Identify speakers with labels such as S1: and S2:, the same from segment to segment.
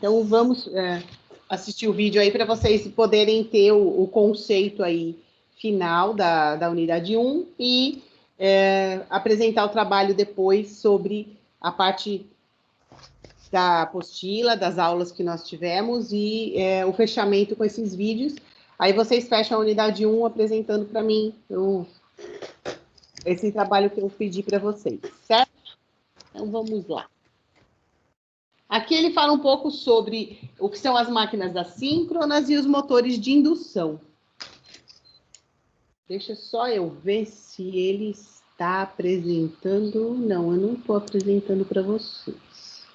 S1: Então, vamos assistir o vídeo aí para vocês poderem ter o conceito aí final da unidade 1 e apresentar o trabalho depois sobre a parte da apostila, das aulas que nós tivemos e o fechamento com esses vídeos. Aí vocês fecham a unidade 1 apresentando para mim esse trabalho que eu pedi para vocês, certo? Então, vamos lá. Aqui ele fala um pouco sobre o que são as máquinas assíncronas e os motores de indução. Deixa só eu ver se ele está apresentando. Não, eu não estou apresentando para vocês.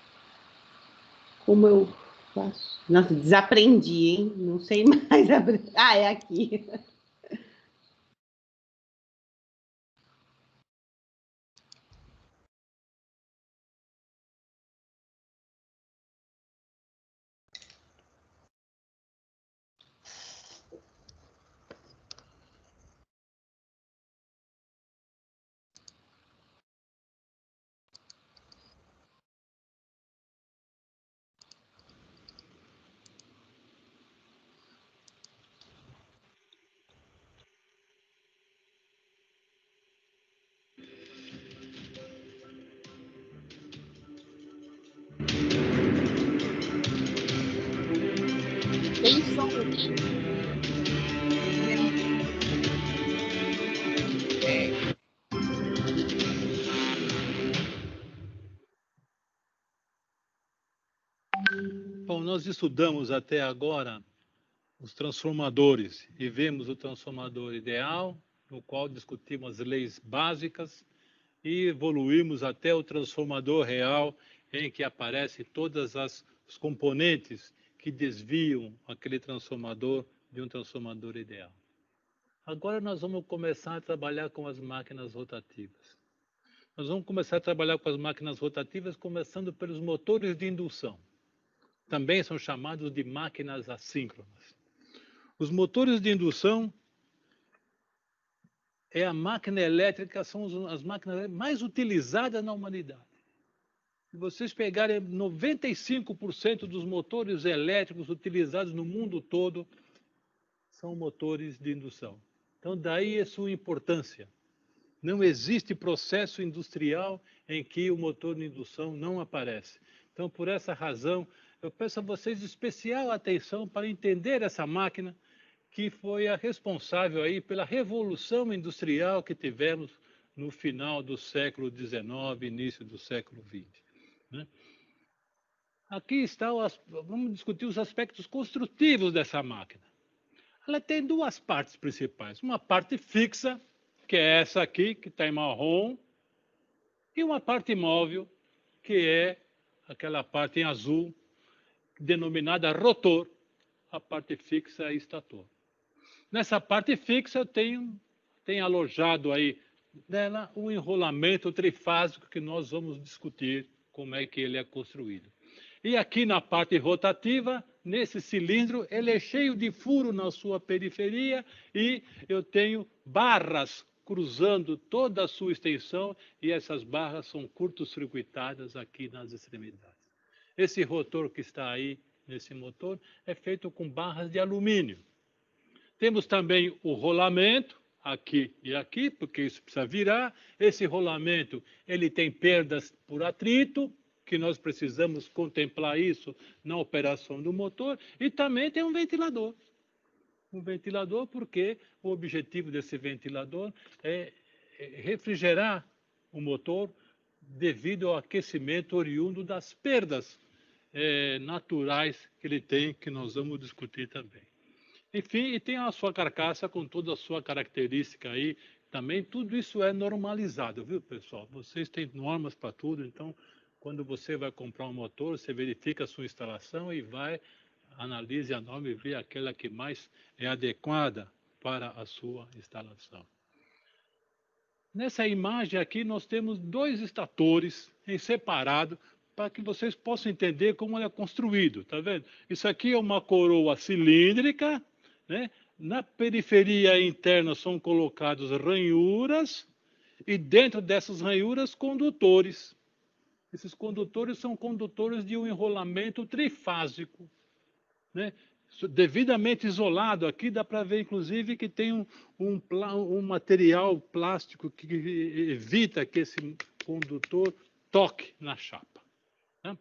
S1: Como eu faço? Nossa, desaprendi, hein? Não sei mais. Ah, é aqui. Tem som aqui?
S2: Bom, nós estudamos até agora os transformadores e vemos o transformador ideal, no qual discutimos as leis básicas e evoluímos até o transformador real, em que aparecem todas os componentes que desviam aquele transformador de um transformador ideal. Agora nós vamos começar a trabalhar com as máquinas rotativas. Nós vamos começar a trabalhar com as máquinas rotativas, começando pelos motores de indução. Também são chamados de máquinas assíncronas. Os motores de indução é a máquina elétrica, são as máquinas mais utilizadas na humanidade. Se vocês pegarem 95% dos motores elétricos utilizados no mundo todo, são motores de indução. Então, daí a sua importância. Não existe processo industrial em que o motor de indução não aparece. Então, por essa razão, eu peço a vocês especial atenção para entender essa máquina, que foi a responsável aí pela revolução industrial que tivemos no final do século XIX, início do século XX. Né? Aqui está, vamos discutir os aspectos construtivos dessa máquina. Ela tem duas partes principais. Uma parte fixa, que é essa aqui, que está em marrom, e uma parte móvel, que é aquela parte em azul, denominada rotor, a parte fixa é estator. Nessa parte fixa eu tenho alojado aí nela um enrolamento trifásico que nós vamos discutir como é que ele é construído. E aqui na parte rotativa, nesse cilindro, ele é cheio de furo na sua periferia e eu tenho barras cruzando toda a sua extensão e essas barras são curto-circuitadas aqui nas extremidades. Esse rotor que está aí nesse motor é feito com barras de alumínio. Temos também o rolamento, aqui e aqui, porque isso precisa virar. Esse rolamento ele tem perdas por atrito, que nós precisamos contemplar isso na operação do motor. E também tem um ventilador. Um ventilador porque o objetivo desse ventilador é refrigerar o motor devido ao aquecimento oriundo das perdas naturais que ele tem, que nós vamos discutir também. Enfim, e tem a sua carcaça com toda a sua característica aí também. Tudo isso é normalizado, viu, pessoal? Vocês têm normas para tudo, então, quando você vai comprar um motor, você verifica a sua instalação e analise a norma e vê aquela que mais é adequada para a sua instalação. Nessa imagem aqui, nós temos dois estatores em separado, para que vocês possam entender como ele é construído, tá vendo? Isso aqui é uma coroa cilíndrica, né? Na periferia interna são colocadas ranhuras e dentro dessas ranhuras condutores. Esses condutores são condutores de um enrolamento trifásico, né? Devidamente isolado. Aqui dá para ver, inclusive, que tem um material plástico que evita que esse condutor toque na chapa, né?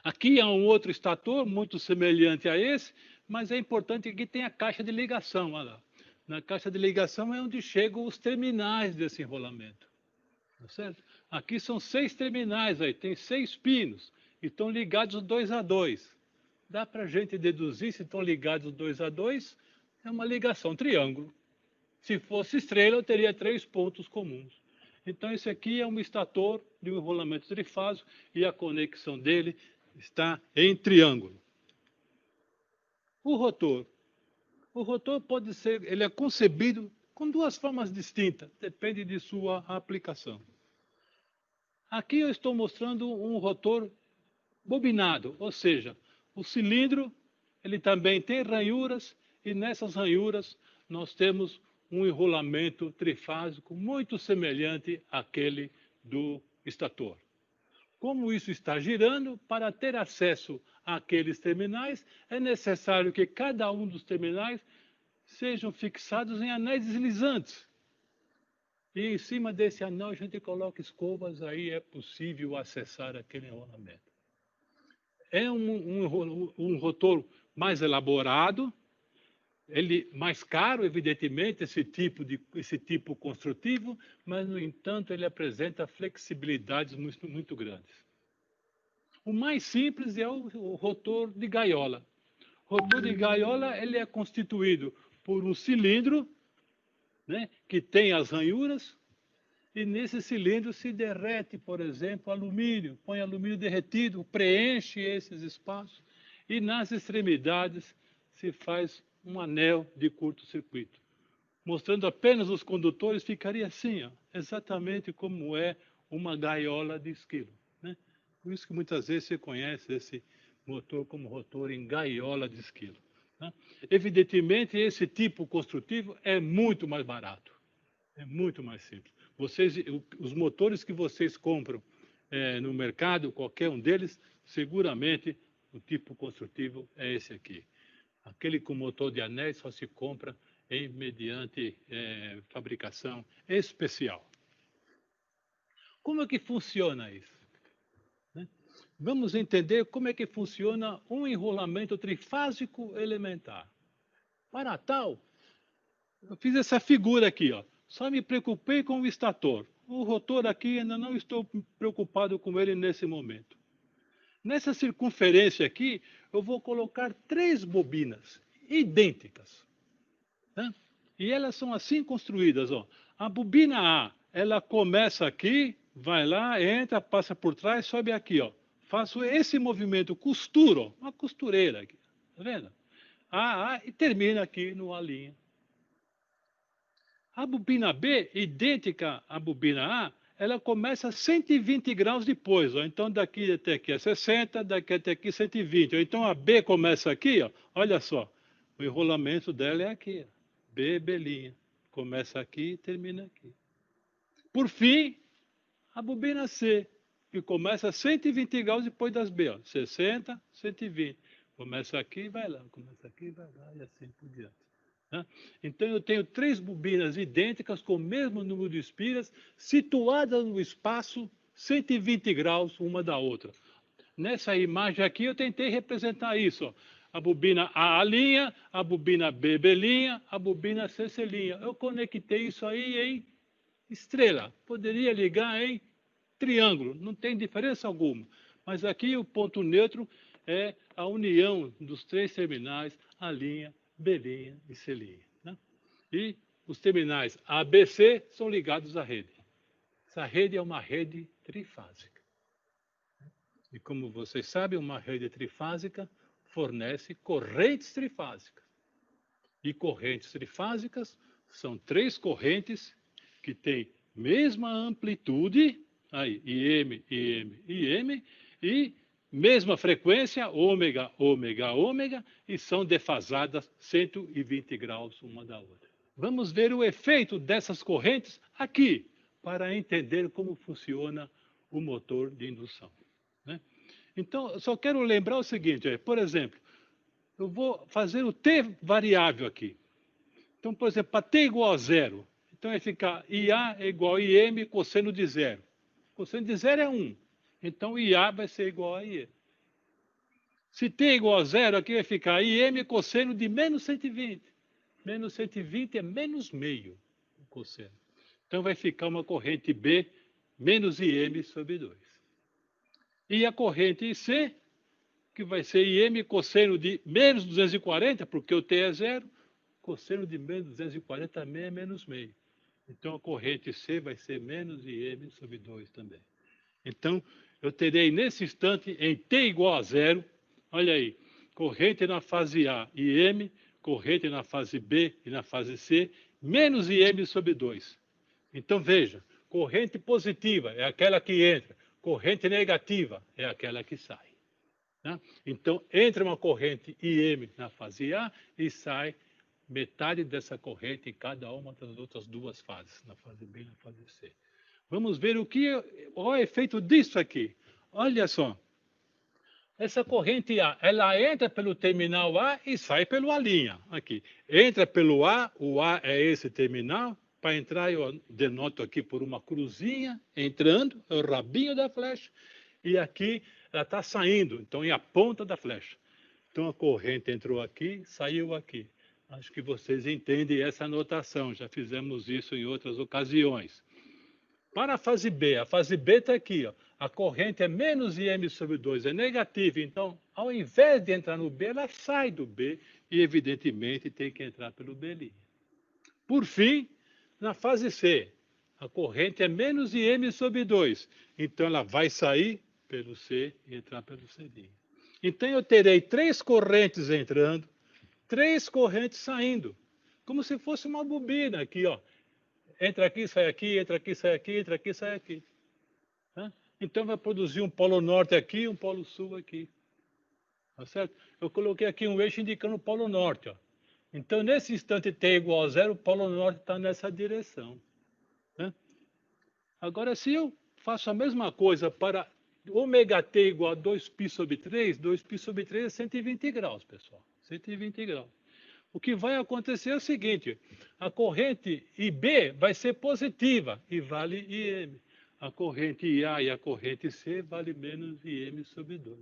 S2: Aqui há um outro estator muito semelhante a esse, mas é importante que aqui tem a caixa de ligação. Olha lá. Na caixa de ligação é onde chegam os terminais desse enrolamento. Tá certo? Aqui são 6 terminais, aí, tem 6 pinos, e estão ligados 2 a 2. Dá para a gente deduzir se estão ligados 2 a 2, é uma ligação triângulo. Se fosse estrela, eu teria 3 pontos comuns. Então, esse aqui é um estator de um enrolamento trifásico e a conexão dele está em triângulo. O rotor. O rotor pode ser, ele é concebido com 2 formas distintas, depende de sua aplicação. Aqui eu estou mostrando um rotor bobinado, ou seja, o cilindro ele também tem ranhuras e nessas ranhuras nós temos um enrolamento trifásico muito semelhante àquele do estator. Como isso está girando, para ter acesso àqueles terminais, é necessário que cada um dos terminais sejam fixados em anéis deslizantes. E em cima desse anel a gente coloca escovas, aí é possível acessar aquele enrolamento. É um rotor mais elaborado, ele mais caro, evidentemente, esse tipo construtivo, mas, no entanto, ele apresenta flexibilidades muito, muito grandes. O mais simples é o rotor de gaiola. O rotor de gaiola ele é constituído por um cilindro, né, que tem as ranhuras, e nesse cilindro se derrete, por exemplo, alumínio, põe alumínio derretido, preenche esses espaços, e nas extremidades se faz um anel de curto-circuito. Mostrando apenas os condutores, ficaria assim, ó, exatamente como é uma gaiola de esquilo, né? Por isso que muitas vezes se conhece esse motor como rotor em gaiola de esquilo, né? Evidentemente, esse tipo construtivo é muito mais barato, é muito mais simples. Os motores que vocês compram no mercado, qualquer um deles, seguramente o tipo construtivo é esse aqui. Aquele com motor de anéis só se compra mediante fabricação especial. Como é que funciona isso? Né? Vamos entender como é que funciona um enrolamento trifásico elementar. Para tal, eu fiz essa figura aqui, ó. Só me preocupei com o estator. O rotor aqui ainda não estou preocupado com ele nesse momento. Nessa circunferência aqui, eu vou colocar 3 bobinas idênticas, né? E elas são assim construídas, ó. A bobina A, ela começa aqui, vai lá, entra, passa por trás, sobe aqui, ó. Faço esse movimento, costuro, uma costureira aqui, tá vendo? A, e termina aqui no A'. A bobina B, idêntica à bobina A, ela começa a 120 graus depois, ó. Então daqui até aqui é 60, daqui até aqui 120. Então a B começa aqui, ó. Olha só, o enrolamento dela é aqui, ó. B, belinha. Começa aqui e termina aqui. Por fim, a bobina C, que começa a 120 graus depois das B, ó. 60, 120. Começa aqui e vai lá, começa aqui e vai lá, e assim por diante. Né? Então eu tenho 3 bobinas idênticas com o mesmo número de espiras, situadas no espaço 120 graus uma da outra. Nessa imagem aqui eu tentei representar isso, ó. A bobina A', a bobina B', a bobina C'. Eu conectei isso aí em estrela. Poderia ligar em triângulo, não tem diferença alguma. Mas aqui o ponto neutro é a união dos 3 terminais, A', B' e C'. Né? E os terminais A, B, C são ligados à rede. Essa rede é uma rede trifásica. E como vocês sabem, uma rede trifásica fornece correntes trifásicas. E correntes trifásicas são 3 correntes que têm mesma amplitude, aí, IM, IM, IM, e mesma frequência, ômega, ômega, ômega, e são defasadas 120 graus uma da outra. Vamos ver o efeito dessas correntes aqui, para entender como funciona o motor de indução, né? Então, eu só quero lembrar o seguinte, por exemplo, eu vou fazer o T variável aqui. Então, por exemplo, para T igual a zero, então vai ficar IA é igual a IM cosseno de zero. Cosseno de zero é 1. Então, IA vai ser igual a IE. Se T é igual a zero, aqui vai ficar IM cosseno de menos 120. Menos 120 é menos meio o cosseno. Então, vai ficar uma corrente B menos IM sobre 2. E a corrente IC, que vai ser IM cosseno de menos 240, porque o T é zero, cosseno de menos 240 também é menos meio. Então, a corrente C vai ser menos IM sobre 2 também. Então, eu terei nesse instante, em T igual a zero, olha aí, corrente na fase A, IM, corrente na fase B e na fase C, menos IM sobre 2. Então, veja, corrente positiva é aquela que entra, corrente negativa é aquela que sai, né? Então, entra uma corrente IM na fase A e sai metade dessa corrente em cada uma das outras duas fases, na fase B e na fase C. Vamos ver qual é o efeito disso aqui. Olha só. Essa corrente A, ela entra pelo terminal A e sai pelo A', aqui. Entra pelo A, o A é esse terminal. Para entrar, eu denoto aqui por uma cruzinha, entrando, é o rabinho da flecha. E aqui, ela está saindo, então é a ponta da flecha. Então, a corrente entrou aqui, saiu aqui. Acho que vocês entendem essa notação, já fizemos isso em outras ocasiões. Para a fase B está aqui, ó. A corrente é menos IM sobre 2, é negativa. Então, ao invés de entrar no B, ela sai do B e, evidentemente, tem que entrar pelo B'. Por fim, na fase C, a corrente é menos IM sobre 2. Então, ela vai sair pelo C e entrar pelo C'. Então, eu terei 3 correntes entrando, 3 correntes saindo, como se fosse uma bobina aqui, ó. Entra aqui, sai aqui, entra aqui, sai aqui, entra aqui, sai aqui. Tá? Então, vai produzir um polo norte aqui e um polo sul aqui. Tá certo? Eu coloquei aqui um eixo indicando o polo norte. Ó. Então, nesse instante T igual a zero, o polo norte está nessa direção. Né? Agora, se eu faço a mesma coisa para ômega T igual a 2π sobre 3, 2π sobre 3 é 120 graus, pessoal. 120 graus. O que vai acontecer é o seguinte, a corrente IB vai ser positiva e vale IM. A corrente IA e a corrente C vale menos IM sobre 2.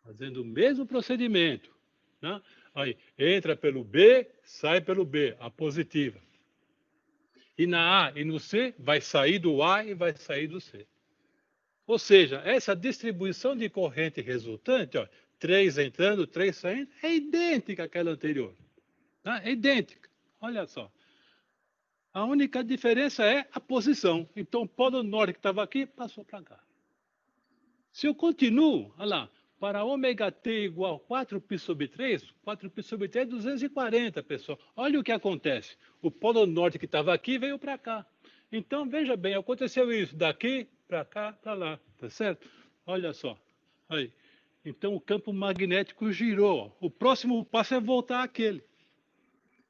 S2: Fazendo o mesmo procedimento. Né? Aí, entra pelo B, sai pelo B, a positiva. E na A e no C, vai sair do A e vai sair do C. Ou seja, essa distribuição de corrente resultante, ó, 3 entrando, 3 saindo, é idêntica àquela anterior. Tá? É idêntica. Olha só. A única diferença é a posição. Então, o polo norte que estava aqui, passou para cá. Se eu continuo, olha lá, para ômega T igual a 4π sobre 3, 4π sobre 3 é 240, pessoal. Olha o que acontece. O polo norte que estava aqui veio para cá. Então, veja bem, aconteceu isso daqui para cá, para lá, tá certo? Olha só. Aí. Então, o campo magnético girou. O próximo passo é voltar àquele.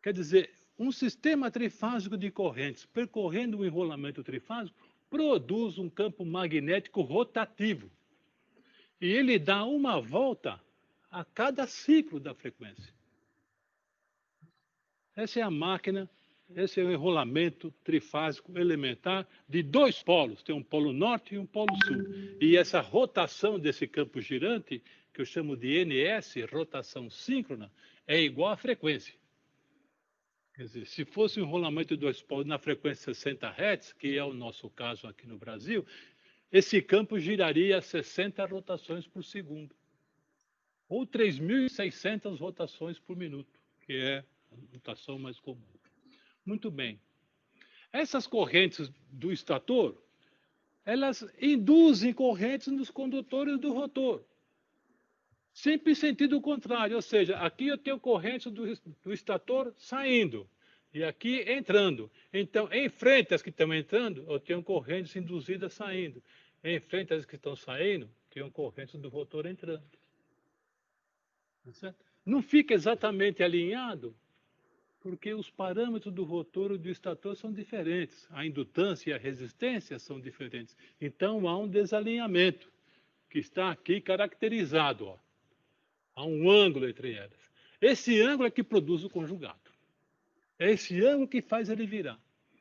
S2: Quer dizer, um sistema trifásico de correntes percorrendo o enrolamento trifásico produz um campo magnético rotativo. E ele dá uma volta a cada ciclo da frequência. Essa é a máquina, esse é o enrolamento trifásico elementar de 2 polos. Tem um polo norte e um polo sul. E essa rotação desse campo girante, que eu chamo de NS, rotação síncrona, é igual à frequência. Quer dizer, se fosse um enrolamento de 2 polos na frequência 60 Hz, que é o nosso caso aqui no Brasil, esse campo giraria 60 rotações por segundo. Ou 3.600 rotações por minuto, que é a rotação mais comum. Muito bem. Essas correntes do estator, elas induzem correntes nos condutores do rotor. Sempre em sentido contrário, ou seja, aqui eu tenho corrente do estator saindo e aqui entrando. Então, em frente às que estão entrando, eu tenho correntes induzidas saindo. Em frente às que estão saindo, tenho correntes do rotor entrando. Tá certo? Não fica exatamente alinhado, porque os parâmetros do rotor e do estator são diferentes. A indutância e a resistência são diferentes. Então, há um desalinhamento, que está aqui caracterizado. Ó. Há um ângulo entre elas. Esse ângulo é que produz o conjugado. É esse ângulo que faz ele virar.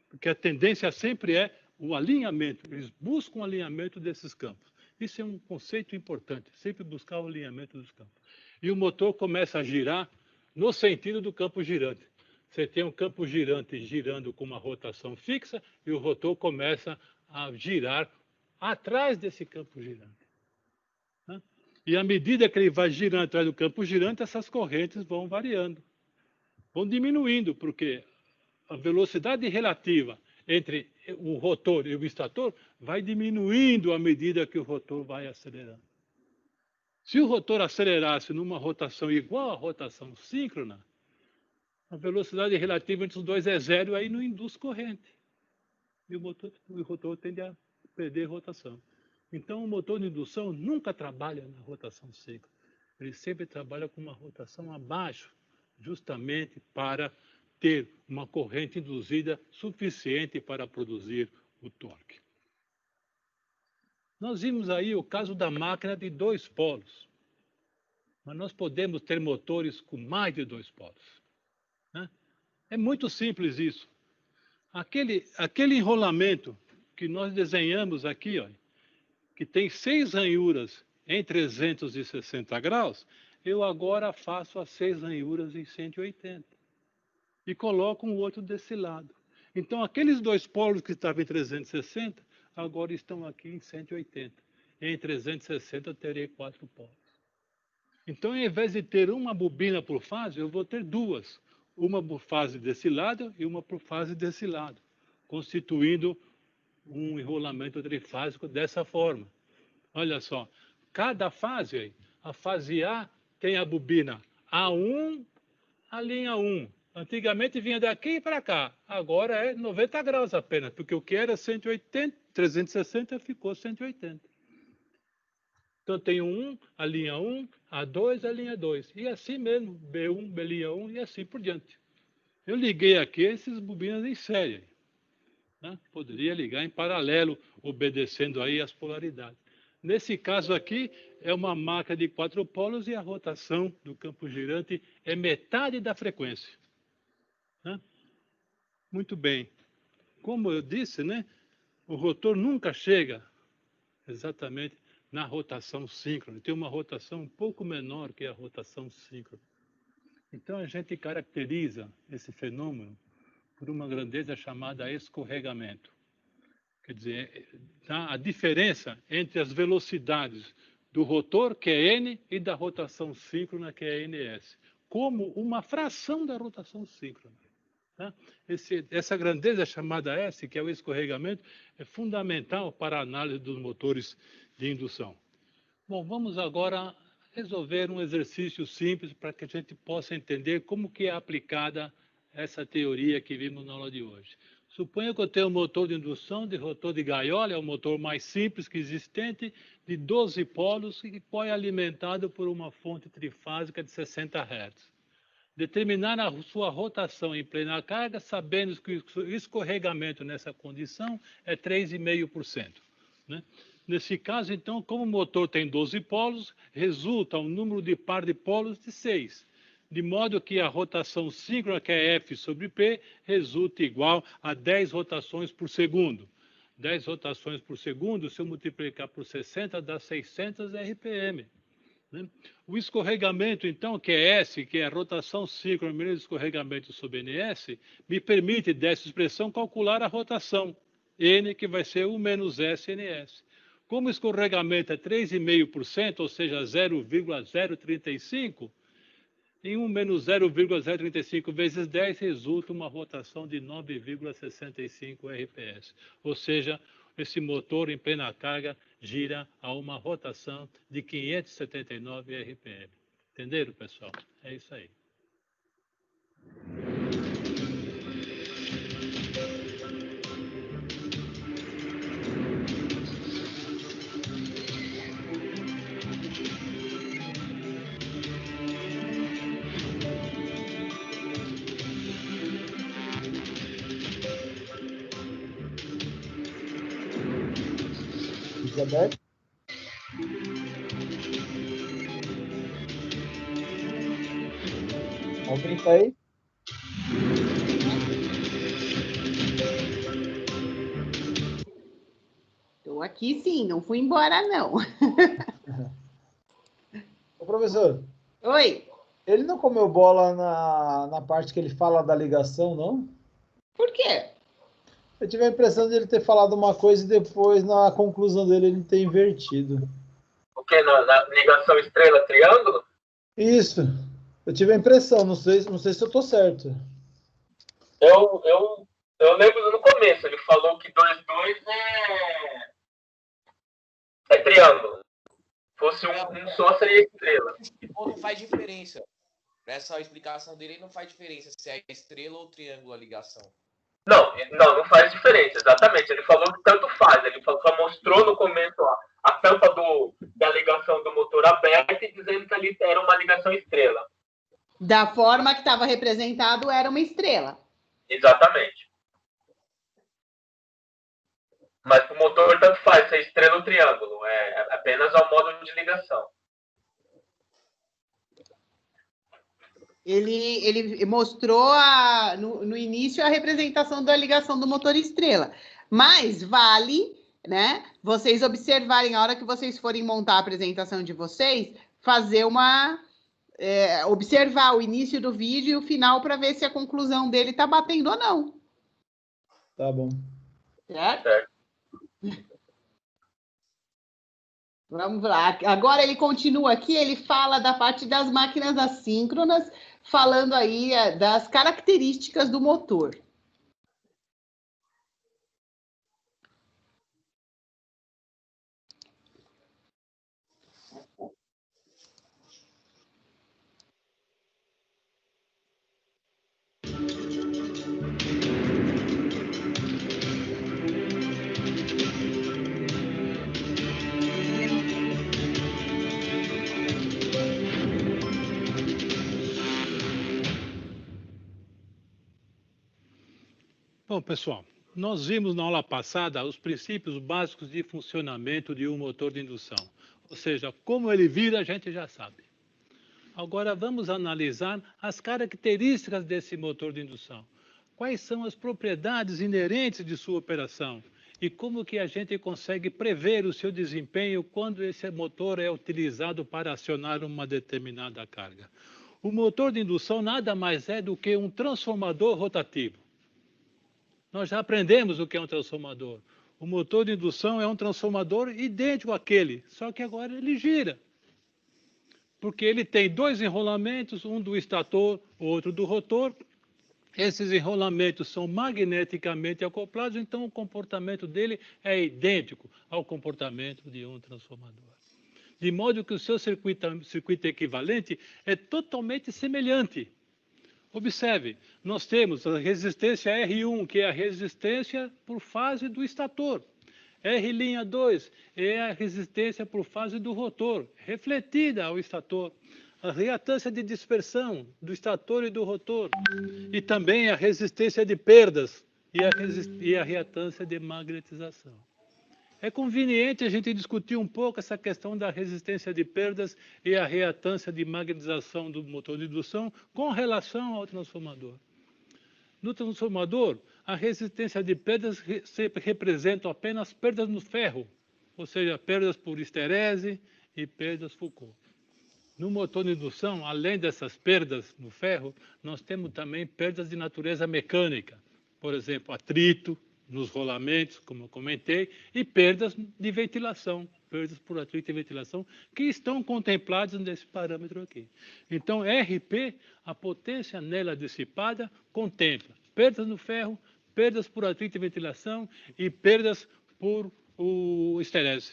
S2: Porque a tendência sempre é o alinhamento. Eles buscam o alinhamento desses campos. Isso é um conceito importante, sempre buscar o alinhamento dos campos. E o motor começa a girar no sentido do campo girante. Você tem um campo girante girando com uma rotação fixa e o rotor começa a girar atrás desse campo girante. Né? E à medida que ele vai girando atrás do campo girante, essas correntes vão variando. Vão diminuindo, porque a velocidade relativa entre o rotor e o estator vai diminuindo à medida que o rotor vai acelerando. Se o rotor acelerasse numa rotação igual à rotação síncrona, a velocidade relativa entre os dois é zero, aí não induz corrente. E o rotor tende a perder rotação. Então, o motor de indução nunca trabalha na rotação síncrona. Ele sempre trabalha com uma rotação abaixo, justamente para ter uma corrente induzida suficiente para produzir o torque. Nós vimos aí o caso da máquina de 2 polos. Mas nós podemos ter motores com mais de 2 polos. Né? É muito simples isso. Aquele enrolamento que nós desenhamos aqui, ó, que tem 6 ranhuras em 360 graus, eu agora faço as 6 ranhuras em 180. E coloco um outro desse lado. Então, aqueles 2 polos que estavam em 360, agora estão aqui em 180. Em 360 eu terei 4 polos. Então, ao invés de ter uma bobina por fase, eu vou ter 2. Uma por fase desse lado e uma por fase desse lado, constituindo um enrolamento trifásico dessa forma. Olha só, cada fase, a fase A tem a bobina A1, a linha 1. Antigamente vinha daqui para cá, agora é 90 graus apenas, porque o que era 180, 360 ficou 180. Então tem o 1, a linha 1, a 2, a linha 2. E assim mesmo, B1, B linha 1 e assim por diante. Eu liguei aqui esses bobinas em série. Né? Poderia ligar em paralelo, obedecendo aí as polaridades. Nesse caso aqui, é uma máquina de 4 polos e a rotação do campo girante é metade da frequência. Né? Muito bem. Como eu disse, né, o rotor nunca chega exatamente na rotação síncrona. Tem uma rotação um pouco menor que a rotação síncrona. Então, a gente caracteriza esse fenômeno por uma grandeza chamada escorregamento. Quer dizer, a diferença entre as velocidades do rotor, que é n, e da rotação síncrona, que é ns, como uma fração da rotação síncrona. Tá? Essa grandeza chamada S, que é o escorregamento, é fundamental para a análise dos motores de indução. Bom, vamos agora resolver um exercício simples para que a gente possa entender como que é aplicada essa teoria que vimos na aula de hoje. Suponha que eu tenho um motor de indução de rotor de gaiola, é o motor mais simples que existente, de 12 polos e foi alimentado por uma fonte trifásica de 60 Hz. Determinar a sua rotação em plena carga, sabendo que o escorregamento nessa condição é 3,5%. Né? Nesse caso, então, como o motor tem 12 polos, resulta um número de par de polos de 6. De modo que a rotação síncrona, que é F sobre P, resulta igual a 10 rotações por segundo. 10 rotações por segundo, se eu multiplicar por 60, dá 600 RPM. Né? O escorregamento, então, que é S, que é a rotação síncrona menos escorregamento sobre NS, me permite, dessa expressão, calcular a rotação, N, que vai ser 1 menos S NS. Como o escorregamento é 3,5%, ou seja, 0,035, em 1 menos 0,035 vezes 10 resulta uma rotação de 9,65 RPS. Ou seja, esse motor em plena carga gira a uma rotação de 579 RPM. Entenderam, pessoal? É isso aí.
S3: Vídeo aberto. Alguém tá aí?
S1: Estou aqui sim, não fui embora não.
S3: Ô, professor,
S1: Oi,
S3: ele não comeu bola na parte que ele fala da ligação, não?
S1: por quê?
S3: Eu tive a impressão de ele ter falado uma coisa e depois, na conclusão dele, ele ter invertido.
S4: O que? Na ligação estrela-triângulo?
S3: Isso. Eu tive a impressão, não sei se eu tô certo.
S4: Eu lembro no começo, ele falou que 2, 2 é triângulo. Fosse um só, seria estrela.
S5: Não faz diferença. Essa explicação dele não faz diferença se é estrela ou triângulo a ligação.
S4: Não faz diferença, exatamente. Ele falou que tanto faz. Ele só mostrou no começo a tampa da ligação do motor aberta e dizendo que ali era uma ligação estrela.
S1: Da forma que estava representado, era uma estrela.
S4: Exatamente. Mas para o motor tanto faz, se é estrela ou triângulo. É apenas ao modo de ligação.
S1: Ele mostrou no início a representação da ligação do motor estrela. Mas vale, né, vocês observarem, a hora que vocês forem montar a apresentação de vocês, fazer observar o início do vídeo e o final para ver se a conclusão dele está batendo ou não.
S3: Tá bom.
S1: Certo? Vamos lá. Agora ele continua aqui, ele fala da parte das máquinas assíncronas, falando aí das características do motor.
S2: Bom, pessoal, nós vimos na aula passada os princípios básicos de funcionamento de um motor de indução. Ou seja, como ele vira, a gente já sabe. Agora vamos analisar as características desse motor de indução. Quais são as propriedades inerentes de sua operação? E como que a gente consegue prever o seu desempenho quando esse motor é utilizado para acionar uma determinada carga? O motor de indução nada mais é do que um transformador rotativo. Nós já aprendemos o que é um transformador. O motor de indução é um transformador idêntico àquele, só que agora ele gira. Porque ele tem dois enrolamentos, um do estator, outro do rotor. Esses enrolamentos são magneticamente acoplados, então o comportamento dele é idêntico ao comportamento de um transformador. De modo que o seu circuito equivalente é totalmente semelhante. Observe, nós temos a resistência R1, que é a resistência por fase do estator. R'2 é a resistência por fase do rotor, refletida ao estator. A reatância de dispersão do estator e do rotor. E também a resistência de perdas e a reatância de magnetização. É conveniente a gente discutir um pouco essa questão da resistência de perdas e a reatância de magnetização do motor de indução com relação ao transformador. No transformador, a resistência de perdas sempre representa apenas perdas no ferro, ou seja, perdas por histerese e perdas Foucault. No motor de indução, além dessas perdas no ferro, nós temos também perdas de natureza mecânica, por exemplo, atrito nos rolamentos, como eu comentei, e perdas de ventilação, perdas por atrito e ventilação, que estão contempladas nesse parâmetro aqui. Então, RP, a potência nela dissipada, contempla perdas no ferro, perdas por atrito e ventilação e perdas por esterese.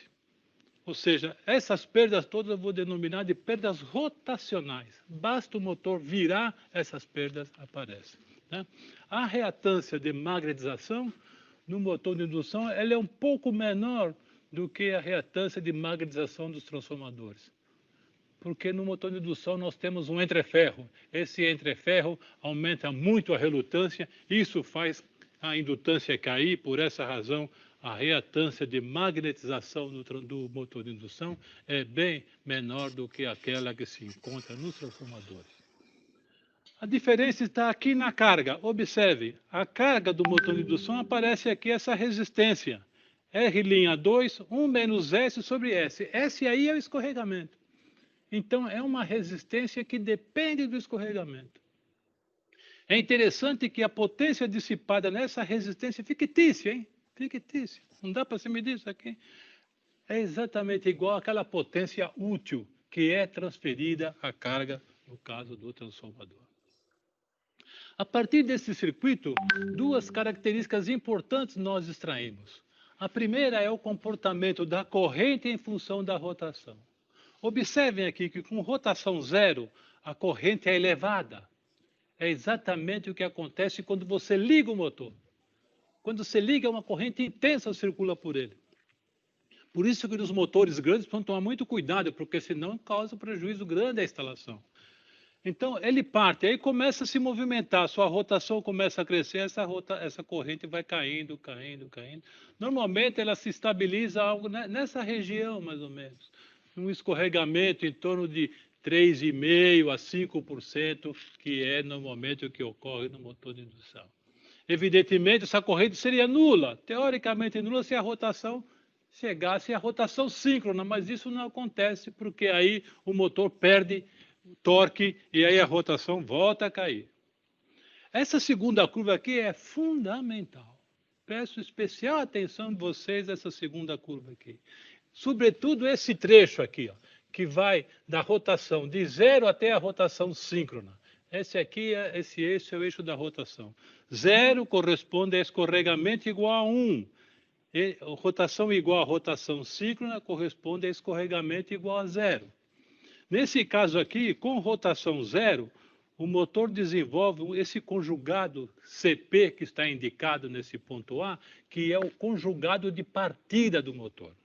S2: Ou seja, essas perdas todas eu vou denominar de perdas rotacionais. Basta o motor virar, essas perdas aparecem. Né? A reatância de magnetização no motor de indução ela é um pouco menor do que a reatância de magnetização dos transformadores. Porque no motor de indução nós temos um entreferro. Esse entreferro aumenta muito a relutância, isso faz a indutância cair, por essa razão a reatância de magnetização do motor de indução é bem menor do que aquela que se encontra nos transformadores. A diferença está aqui na carga. Observe, a carga do motor de indução aparece aqui essa resistência. R'2, 1 menos S sobre S. S aí é o escorregamento. Então, é uma resistência que depende do escorregamento. É interessante que a potência dissipada nessa resistência é fictícia, hein? Fictícia. Não dá para se medir isso aqui. É exatamente igual àquela potência útil que é transferida à carga, no caso do transformador. A partir desse circuito, duas características importantes nós extraímos. A primeira é o comportamento da corrente em função da rotação. Observem aqui que com rotação zero, a corrente é elevada. É exatamente o que acontece quando você liga o motor. Quando você liga, uma corrente intensa circula por ele. Por isso que nos motores grandes precisam tomar muito cuidado, porque senão causa prejuízo grande à instalação. Então, ele parte, aí começa a se movimentar, sua rotação começa a crescer, essa corrente vai caindo, caindo, caindo. Normalmente, ela se estabiliza algo nessa região, mais ou menos. Um escorregamento em torno de 3,5% a 5%, que é normalmente o que ocorre no motor de indução. Evidentemente, essa corrente seria nula, teoricamente nula, se a rotação chegasse à rotação síncrona, mas isso não acontece, porque aí o motor perde torque e aí a rotação volta a cair. Essa segunda curva aqui é fundamental. Peço especial atenção de vocês essa segunda curva aqui. Sobretudo esse trecho aqui, ó, que vai da rotação de 0 até a rotação síncrona. Esse é o eixo da rotação. 0 corresponde a escorregamento igual a 1. E rotação igual a rotação síncrona corresponde a escorregamento igual a 0. Nesse caso aqui, com rotação 0, o motor desenvolve esse conjugado CP que está indicado nesse ponto A, que é o conjugado de partida do motor.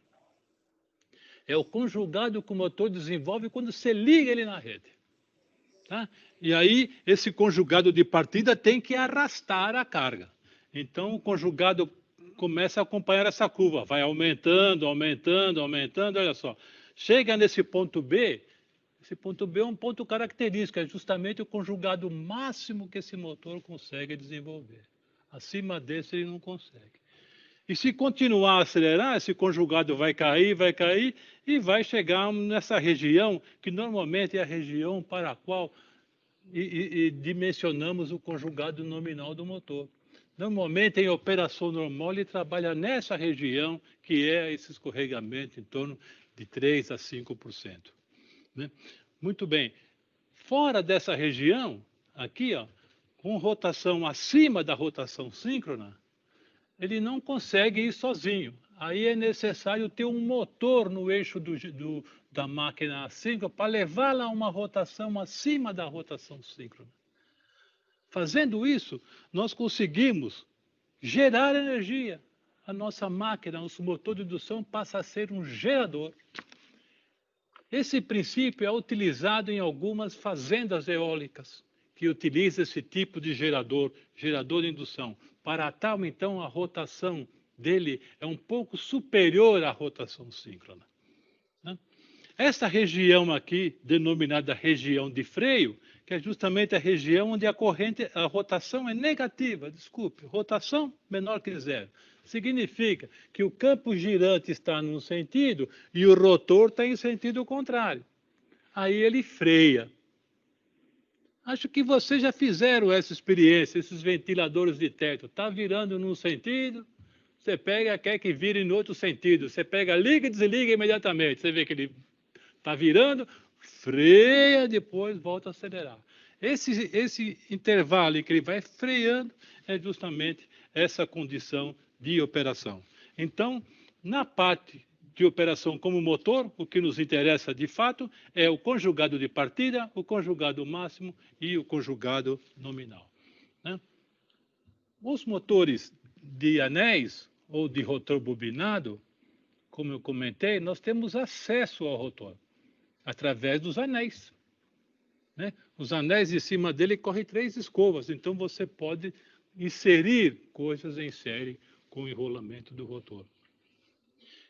S2: É o conjugado que o motor desenvolve quando você liga ele na rede. Tá? E aí, esse conjugado de partida tem que arrastar a carga. Então, o conjugado começa a acompanhar essa curva, vai aumentando, aumentando, aumentando, olha só. Chega nesse ponto B, esse ponto B é um ponto característico, é justamente o conjugado máximo que esse motor consegue desenvolver. Acima desse ele não consegue. E se continuar a acelerar, esse conjugado vai cair e vai chegar nessa região, que normalmente é a região para a qual dimensionamos o conjugado nominal do motor. Normalmente, em operação normal, ele trabalha nessa região, que é esse escorregamento em torno de 3% a 5%. Né? Muito bem. Fora dessa região, aqui, ó, com rotação acima da rotação síncrona, ele não consegue ir sozinho. Aí é necessário ter um motor no eixo da máquina assíncrona para levá-la a uma rotação acima da rotação síncrona. Fazendo isso, nós conseguimos gerar energia. A nossa máquina, nosso motor de indução passa a ser um gerador. Esse princípio é utilizado em algumas fazendas eólicas, que utilizam esse tipo de gerador de indução. Para tal, então, a rotação dele é um pouco superior à rotação síncrona. Essa região aqui, denominada região de freio, que é justamente a região onde a rotação é negativa, rotação menor que 0. Significa que o campo girante está num sentido e o rotor está em sentido contrário. Aí ele freia. Acho que vocês já fizeram essa experiência, esses ventiladores de teto. Está virando num sentido, você pega e quer que vire em outro sentido. Você pega, liga e desliga imediatamente. Você vê que ele está virando, freia, depois volta a acelerar. Esse intervalo em que ele vai freando é justamente essa condição de operação. Então, na parte de operação como motor, o que nos interessa de fato é o conjugado de partida, o conjugado máximo e o conjugado nominal. Né? Os motores de anéis ou de rotor bobinado, como eu comentei, nós temos acesso ao rotor através dos anéis. Né? Os anéis em cima dele correm 3 escovas, então você pode inserir coisas em série com o enrolamento do rotor.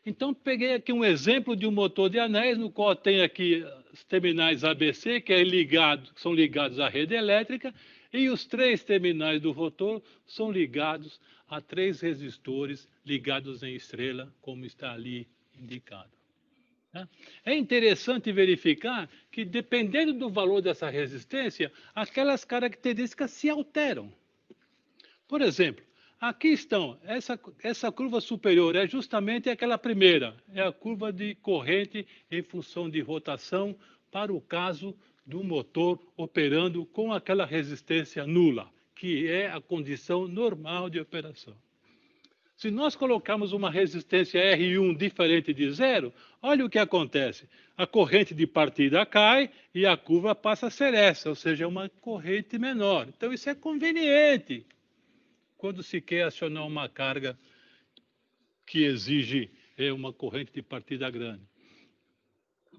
S2: Então, peguei aqui um exemplo de um motor de anéis, no qual tem aqui os terminais ABC, que são ligados à rede elétrica, e os 3 terminais do rotor são ligados a 3 resistores ligados em estrela, como está ali indicado. É interessante verificar que, dependendo do valor dessa resistência, aquelas características se alteram. Por exemplo, aqui estão, essa curva superior é justamente aquela primeira, é a curva de corrente em função de rotação para o caso do motor operando com aquela resistência nula, que é a condição normal de operação. Se nós colocarmos uma resistência R1 diferente de 0, olha o que acontece. A corrente de partida cai e a curva passa a ser essa, ou seja, é uma corrente menor. Então, isso é conveniente quando se quer acionar uma carga que exige uma corrente de partida grande.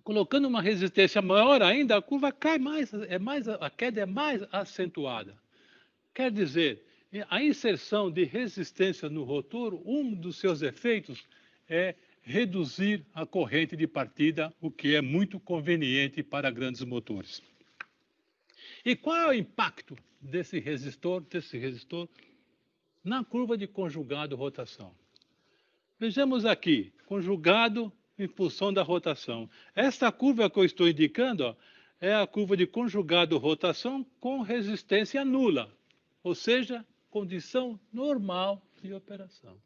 S2: Colocando uma resistência maior ainda, a curva cai mais, a queda é mais acentuada. Quer dizer, a inserção de resistência no rotor, um dos seus efeitos é reduzir a corrente de partida, o que é muito conveniente para grandes motores. E qual é o impacto desse resistor na curva de conjugado rotação? Vejamos aqui, conjugado em função da rotação. Esta curva que eu estou indicando, ó, é a curva de conjugado rotação com resistência nula, ou seja, condição normal de operação.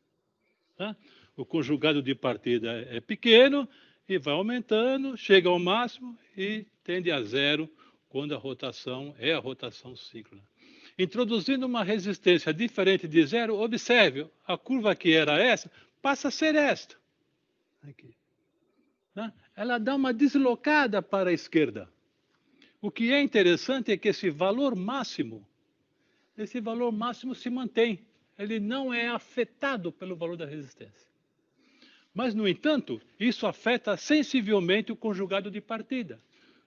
S2: Tá? O conjugado de partida é pequeno e vai aumentando, chega ao máximo e tende a 0 quando a rotação é a rotação cíclica. Introduzindo uma resistência diferente de 0, observe, a curva que era essa passa a ser esta. Aqui. Tá? Ela dá uma deslocada para a esquerda. O que é interessante é que esse valor máximo se mantém. Ele não é afetado pelo valor da resistência. Mas, no entanto, isso afeta sensivelmente o conjugado de partida.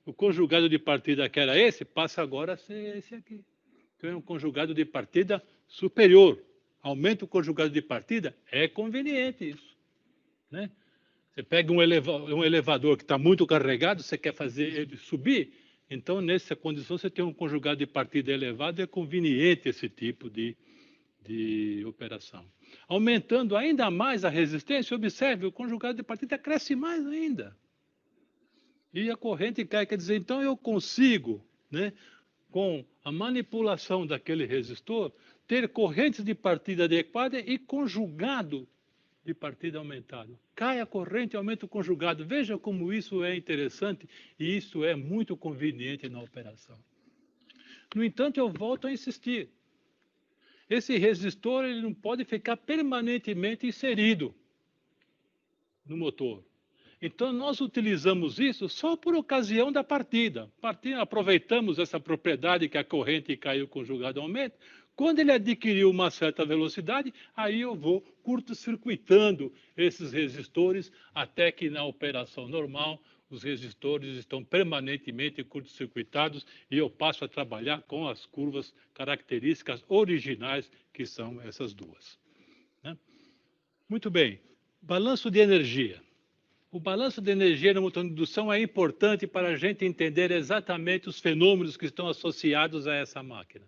S2: O conjugado de partida, que era esse, passa agora a ser esse aqui. Então, é um conjugado de partida superior. Aumenta o conjugado de partida, é conveniente isso. Né? Você pega um elevador que está muito carregado, você quer fazer ele subir, então, nessa condição, você tem um conjugado de partida elevado, é conveniente esse tipo de operação. Aumentando ainda mais a resistência, observe, o conjugado de partida cresce mais ainda. E a corrente cai, quer dizer, então eu consigo, né, com a manipulação daquele resistor, ter correntes de partida adequada e conjugado de partida aumentado. Cai a corrente e aumenta o conjugado. Veja como isso é interessante e isso é muito conveniente na operação. No entanto, eu volto a insistir. Esse resistor ele não pode ficar permanentemente inserido no motor. Então, nós utilizamos isso só por ocasião da partida. Aproveitamos essa propriedade que a corrente cai e o conjugado aumenta. Quando ele adquiriu uma certa velocidade, aí eu vou curto-circuitando esses resistores até que na operação normal os resistores estão permanentemente curto-circuitados e eu passo a trabalhar com as curvas características originais, que são essas duas. Né? Muito bem. Balanço de energia. O balanço de energia no motor de indução é importante para a gente entender exatamente os fenômenos que estão associados a essa máquina.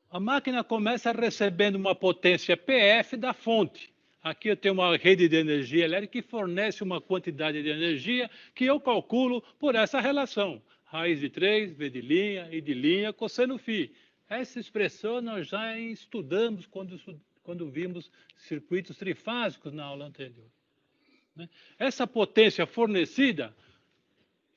S2: A máquina começa recebendo uma potência PF da fonte. Aqui eu tenho uma rede de energia elétrica que fornece uma quantidade de energia que eu calculo por essa relação. Raiz de 3, V de linha, I de linha, cosseno φ. Essa expressão nós já estudamos quando vimos circuitos trifásicos na aula anterior. Essa potência fornecida,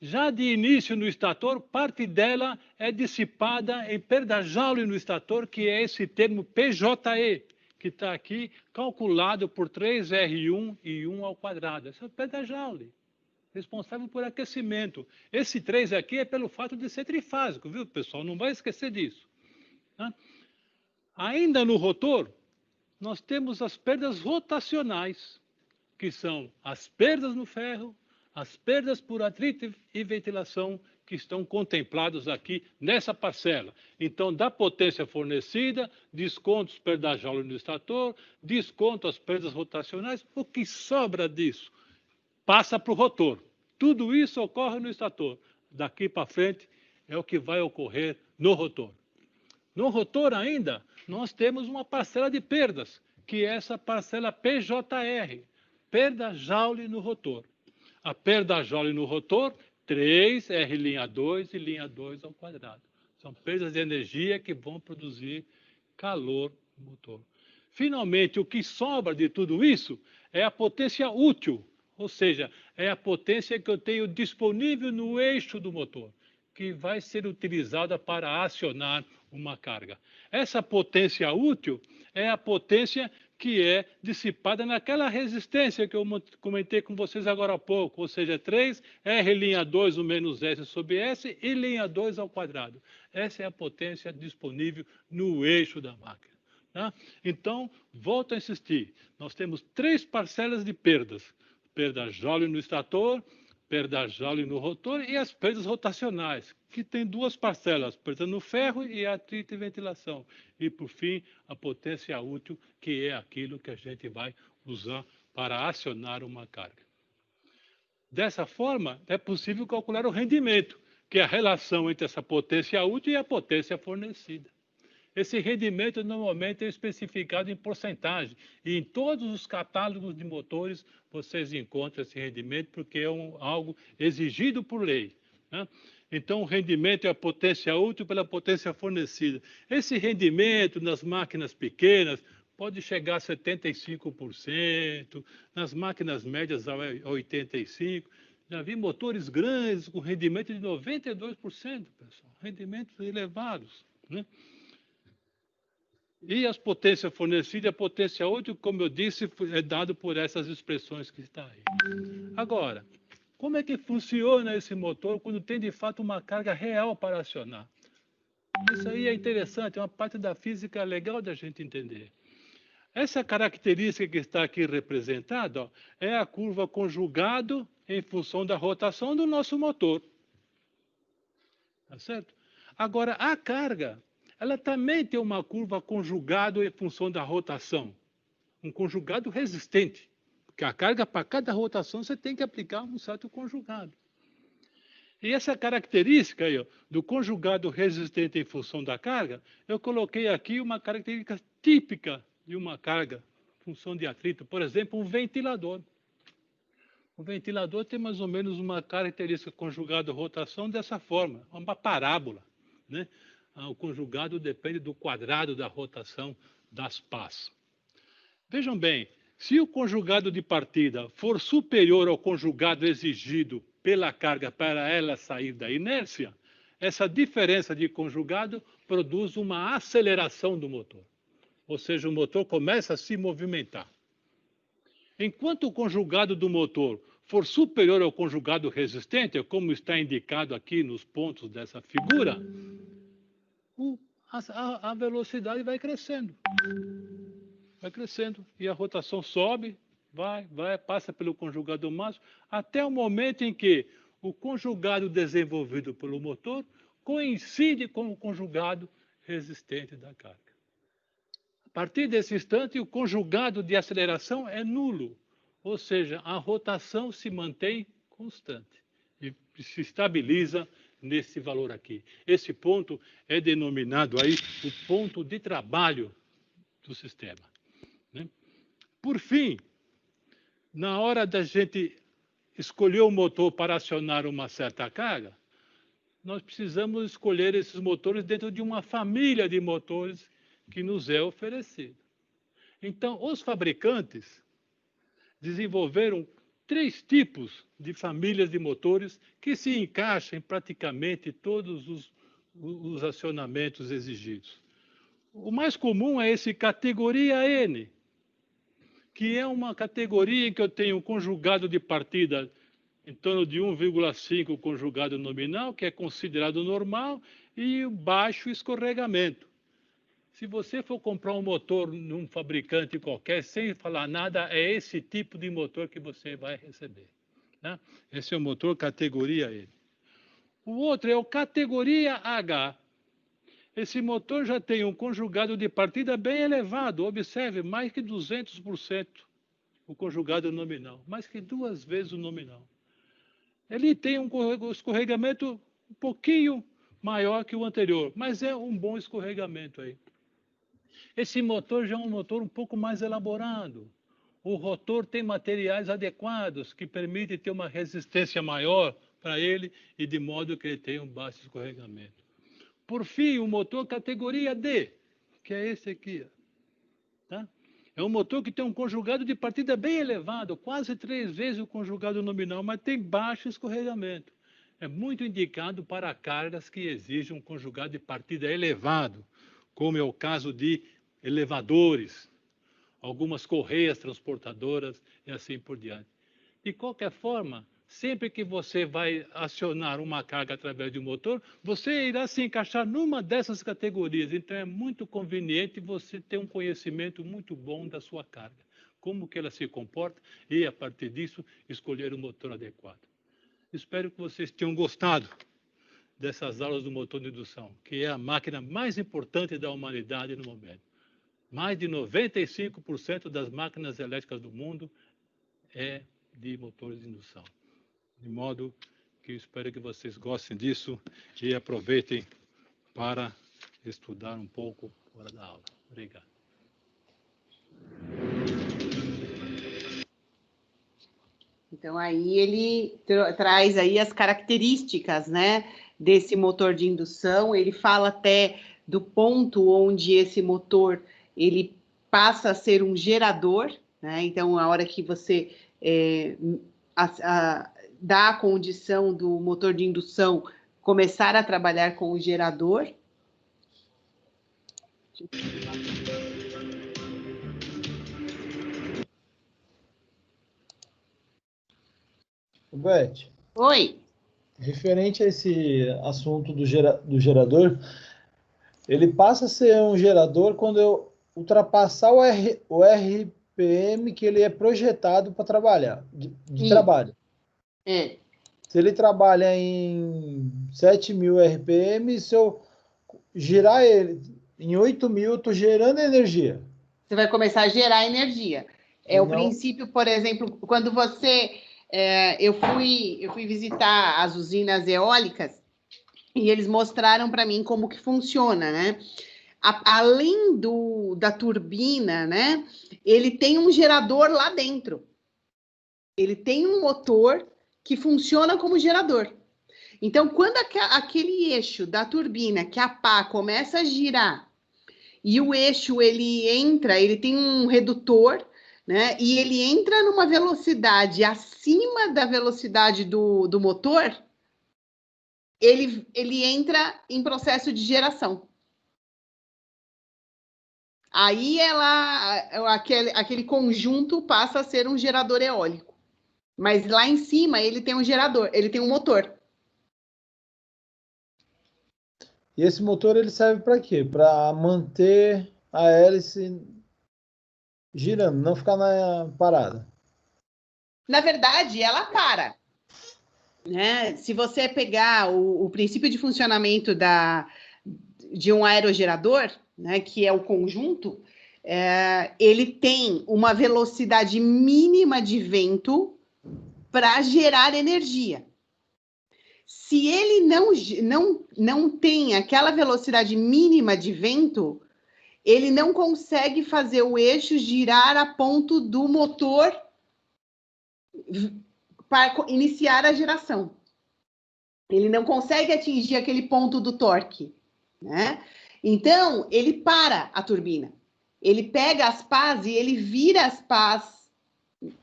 S2: já de início no estator, parte dela é dissipada em perda Joule no estator, que é esse termo PJE, que está aqui calculado por 3R1 e 1 ao quadrado. Essa é a perda Joule, responsável por aquecimento. Esse 3 aqui é pelo fato de ser trifásico, viu, pessoal? Não vai esquecer disso. Tá? Ainda no rotor, nós temos as perdas rotacionais, que são as perdas no ferro, as perdas por atrito e ventilação que estão contemplados aqui nessa parcela. Então, da potência fornecida, desconto os perda-joule no estator, desconto as perdas rotacionais, o que sobra disso passa para o rotor. Tudo isso ocorre no estator. Daqui para frente é o que vai ocorrer no rotor. No rotor ainda, nós temos uma parcela de perdas, que é essa parcela PJR, perda-joule no rotor. A perda-joule no rotor, 3 R'2 e linha 2 ao quadrado. São perdas de energia que vão produzir calor no motor. Finalmente, o que sobra de tudo isso é a potência útil, ou seja, é a potência que eu tenho disponível no eixo do motor, que vai ser utilizada para acionar uma carga. Essa potência útil é a potência que é dissipada naquela resistência que eu comentei com vocês agora há pouco, ou seja, 3 R'2 o menos S sobre S e linha 2 ao quadrado. Essa é a potência disponível no eixo da máquina. Tá? Então, volto a insistir, nós temos 3 parcelas de perdas. Perda-joule no estator, perda-joule no rotor e as perdas rotacionais, que tem 2 parcelas, perda no ferro e atrito e ventilação. E, por fim, a potência útil, que é aquilo que a gente vai usar para acionar uma carga. Dessa forma, é possível calcular o rendimento, que é a relação entre essa potência útil e a potência fornecida. Esse rendimento normalmente é especificado em porcentagem. E em todos os catálogos de motores vocês encontram esse rendimento, porque é algo exigido por lei. Né? Então, o rendimento é a potência útil pela potência fornecida. Esse rendimento nas máquinas pequenas pode chegar a 75%, nas máquinas médias a 85%. Já vi motores grandes com rendimento de 92%, pessoal. Rendimentos elevados, né? E as potências fornecidas, a potência útil, como eu disse, é dado por essas expressões que estão aí. Agora, como é que funciona esse motor quando tem, de fato, uma carga real para acionar? Isso aí é interessante, é uma parte da física legal da gente entender. Essa característica que está aqui representada, ó, é a curva conjugado em função da rotação do nosso motor. Tá certo? Agora, a carga, ela também tem uma curva conjugado em função da rotação. Um conjugado resistente. Porque a carga, para cada rotação, você tem que aplicar um certo conjugado. E essa característica aí, ó, do conjugado resistente em função da carga, eu coloquei aqui uma característica típica de uma carga, função de atrito. Por exemplo, um ventilador. O ventilador tem mais ou menos uma característica conjugado rotação dessa forma, uma parábola, né? O conjugado depende do quadrado da rotação das pás. Vejam bem, se o conjugado de partida for superior ao conjugado exigido pela carga para ela sair da inércia, essa diferença de conjugado produz uma aceleração do motor. Ou seja, o motor começa a se movimentar. Enquanto o conjugado do motor for superior ao conjugado resistente, como está indicado aqui nos pontos dessa figura, a velocidade vai crescendo. Vai crescendo. E a rotação sobe, passa pelo conjugado máximo, até o momento em que o conjugado desenvolvido pelo motor coincide com o conjugado resistente da carga. A partir desse instante, o conjugado de aceleração é nulo, ou seja, a rotação se mantém constante e se estabiliza nesse valor aqui. Esse ponto é denominado aí o ponto de trabalho do sistema. Né? Por fim, na hora da gente escolher o motor para acionar uma certa carga, nós precisamos escolher esses motores dentro de uma família de motores que nos é oferecido. Então, os fabricantes desenvolveram 3 tipos de famílias de motores que se encaixam em praticamente todos os acionamentos exigidos. O mais comum é esse categoria N, que é uma categoria em que eu tenho um conjugado de partida em torno de 1,5 conjugado nominal, que é considerado normal, e o baixo escorregamento. Se você for comprar um motor num fabricante qualquer, sem falar nada, é esse tipo de motor que você vai receber. Né? Esse é o motor categoria E. O outro é o categoria H. Esse motor já tem um conjugado de partida bem elevado. Observe, mais que 200% o conjugado nominal. Mais que 2 vezes o nominal. Ele tem um escorregamento um pouquinho maior que o anterior, mas é um bom escorregamento aí. Esse motor já é um motor um pouco mais elaborado. O rotor tem materiais adequados que permitem ter uma resistência maior para ele e de modo que ele tenha um baixo escorregamento. Por fim, o motor categoria D, que é esse aqui. Tá? É um motor que tem um conjugado de partida bem elevado, quase 3 vezes o conjugado nominal, mas tem baixo escorregamento. É muito indicado para cargas que exigem um conjugado de partida elevado, como é o caso de elevadores, algumas correias transportadoras e assim por diante. De qualquer forma, sempre que você vai acionar uma carga através de um motor, você irá se encaixar numa dessas categorias. Então, é muito conveniente você ter um conhecimento muito bom da sua carga, como que ela se comporta e, a partir disso, escolher o motor adequado. Espero que vocês tenham gostado dessas aulas do motor de indução, que é a máquina mais importante da humanidade no momento. Mais de 95% das máquinas elétricas do mundo é de motores de indução. De modo que eu espero que vocês gostem disso e aproveitem para estudar um pouco fora da aula. Obrigado.
S1: Então, aí ele traz aí as características, né, desse motor de indução. Ele fala até do ponto onde esse motor ele passa a ser um gerador, né? Então, a hora que você dá a condição do motor de indução começar a trabalhar com o gerador.
S3: Beth,
S1: Oi.
S3: referente a esse assunto do gerador, ele passa a ser um gerador quando eu ultrapassar o RPM que ele é projetado para trabalhar, de trabalho.
S1: É.
S3: Se ele trabalha em 7.000 RPM, se eu girar ele em 8.000, eu estou gerando energia.
S1: Você vai começar a gerar energia. O princípio, por exemplo, quando você... eu fui visitar as usinas eólicas e eles mostraram para mim como que funciona, né? Além da turbina, né? Ele tem um gerador lá dentro. Ele tem um motor que funciona como gerador. Então, quando aquele eixo da turbina, que a pá começa a girar, e o eixo ele tem um redutor, né? E ele entra numa velocidade acima da velocidade do motor, ele entra em processo de geração. Aí aquele conjunto passa a ser um gerador eólico. Mas lá em cima ele tem um gerador, ele tem um motor.
S3: E esse motor ele serve para quê? Para manter a hélice girando, não ficar parada.
S1: Na verdade, ela para. Né? Se você pegar o princípio de funcionamento de um aerogerador, né, que é o conjunto, ele tem uma velocidade mínima de vento para gerar energia. Se ele não tem aquela velocidade mínima de vento, ele não consegue fazer o eixo girar a ponto do motor para iniciar a geração. Ele não consegue atingir aquele ponto do torque, né? Então, ele para a turbina. Ele pega as pás e ele vira as pás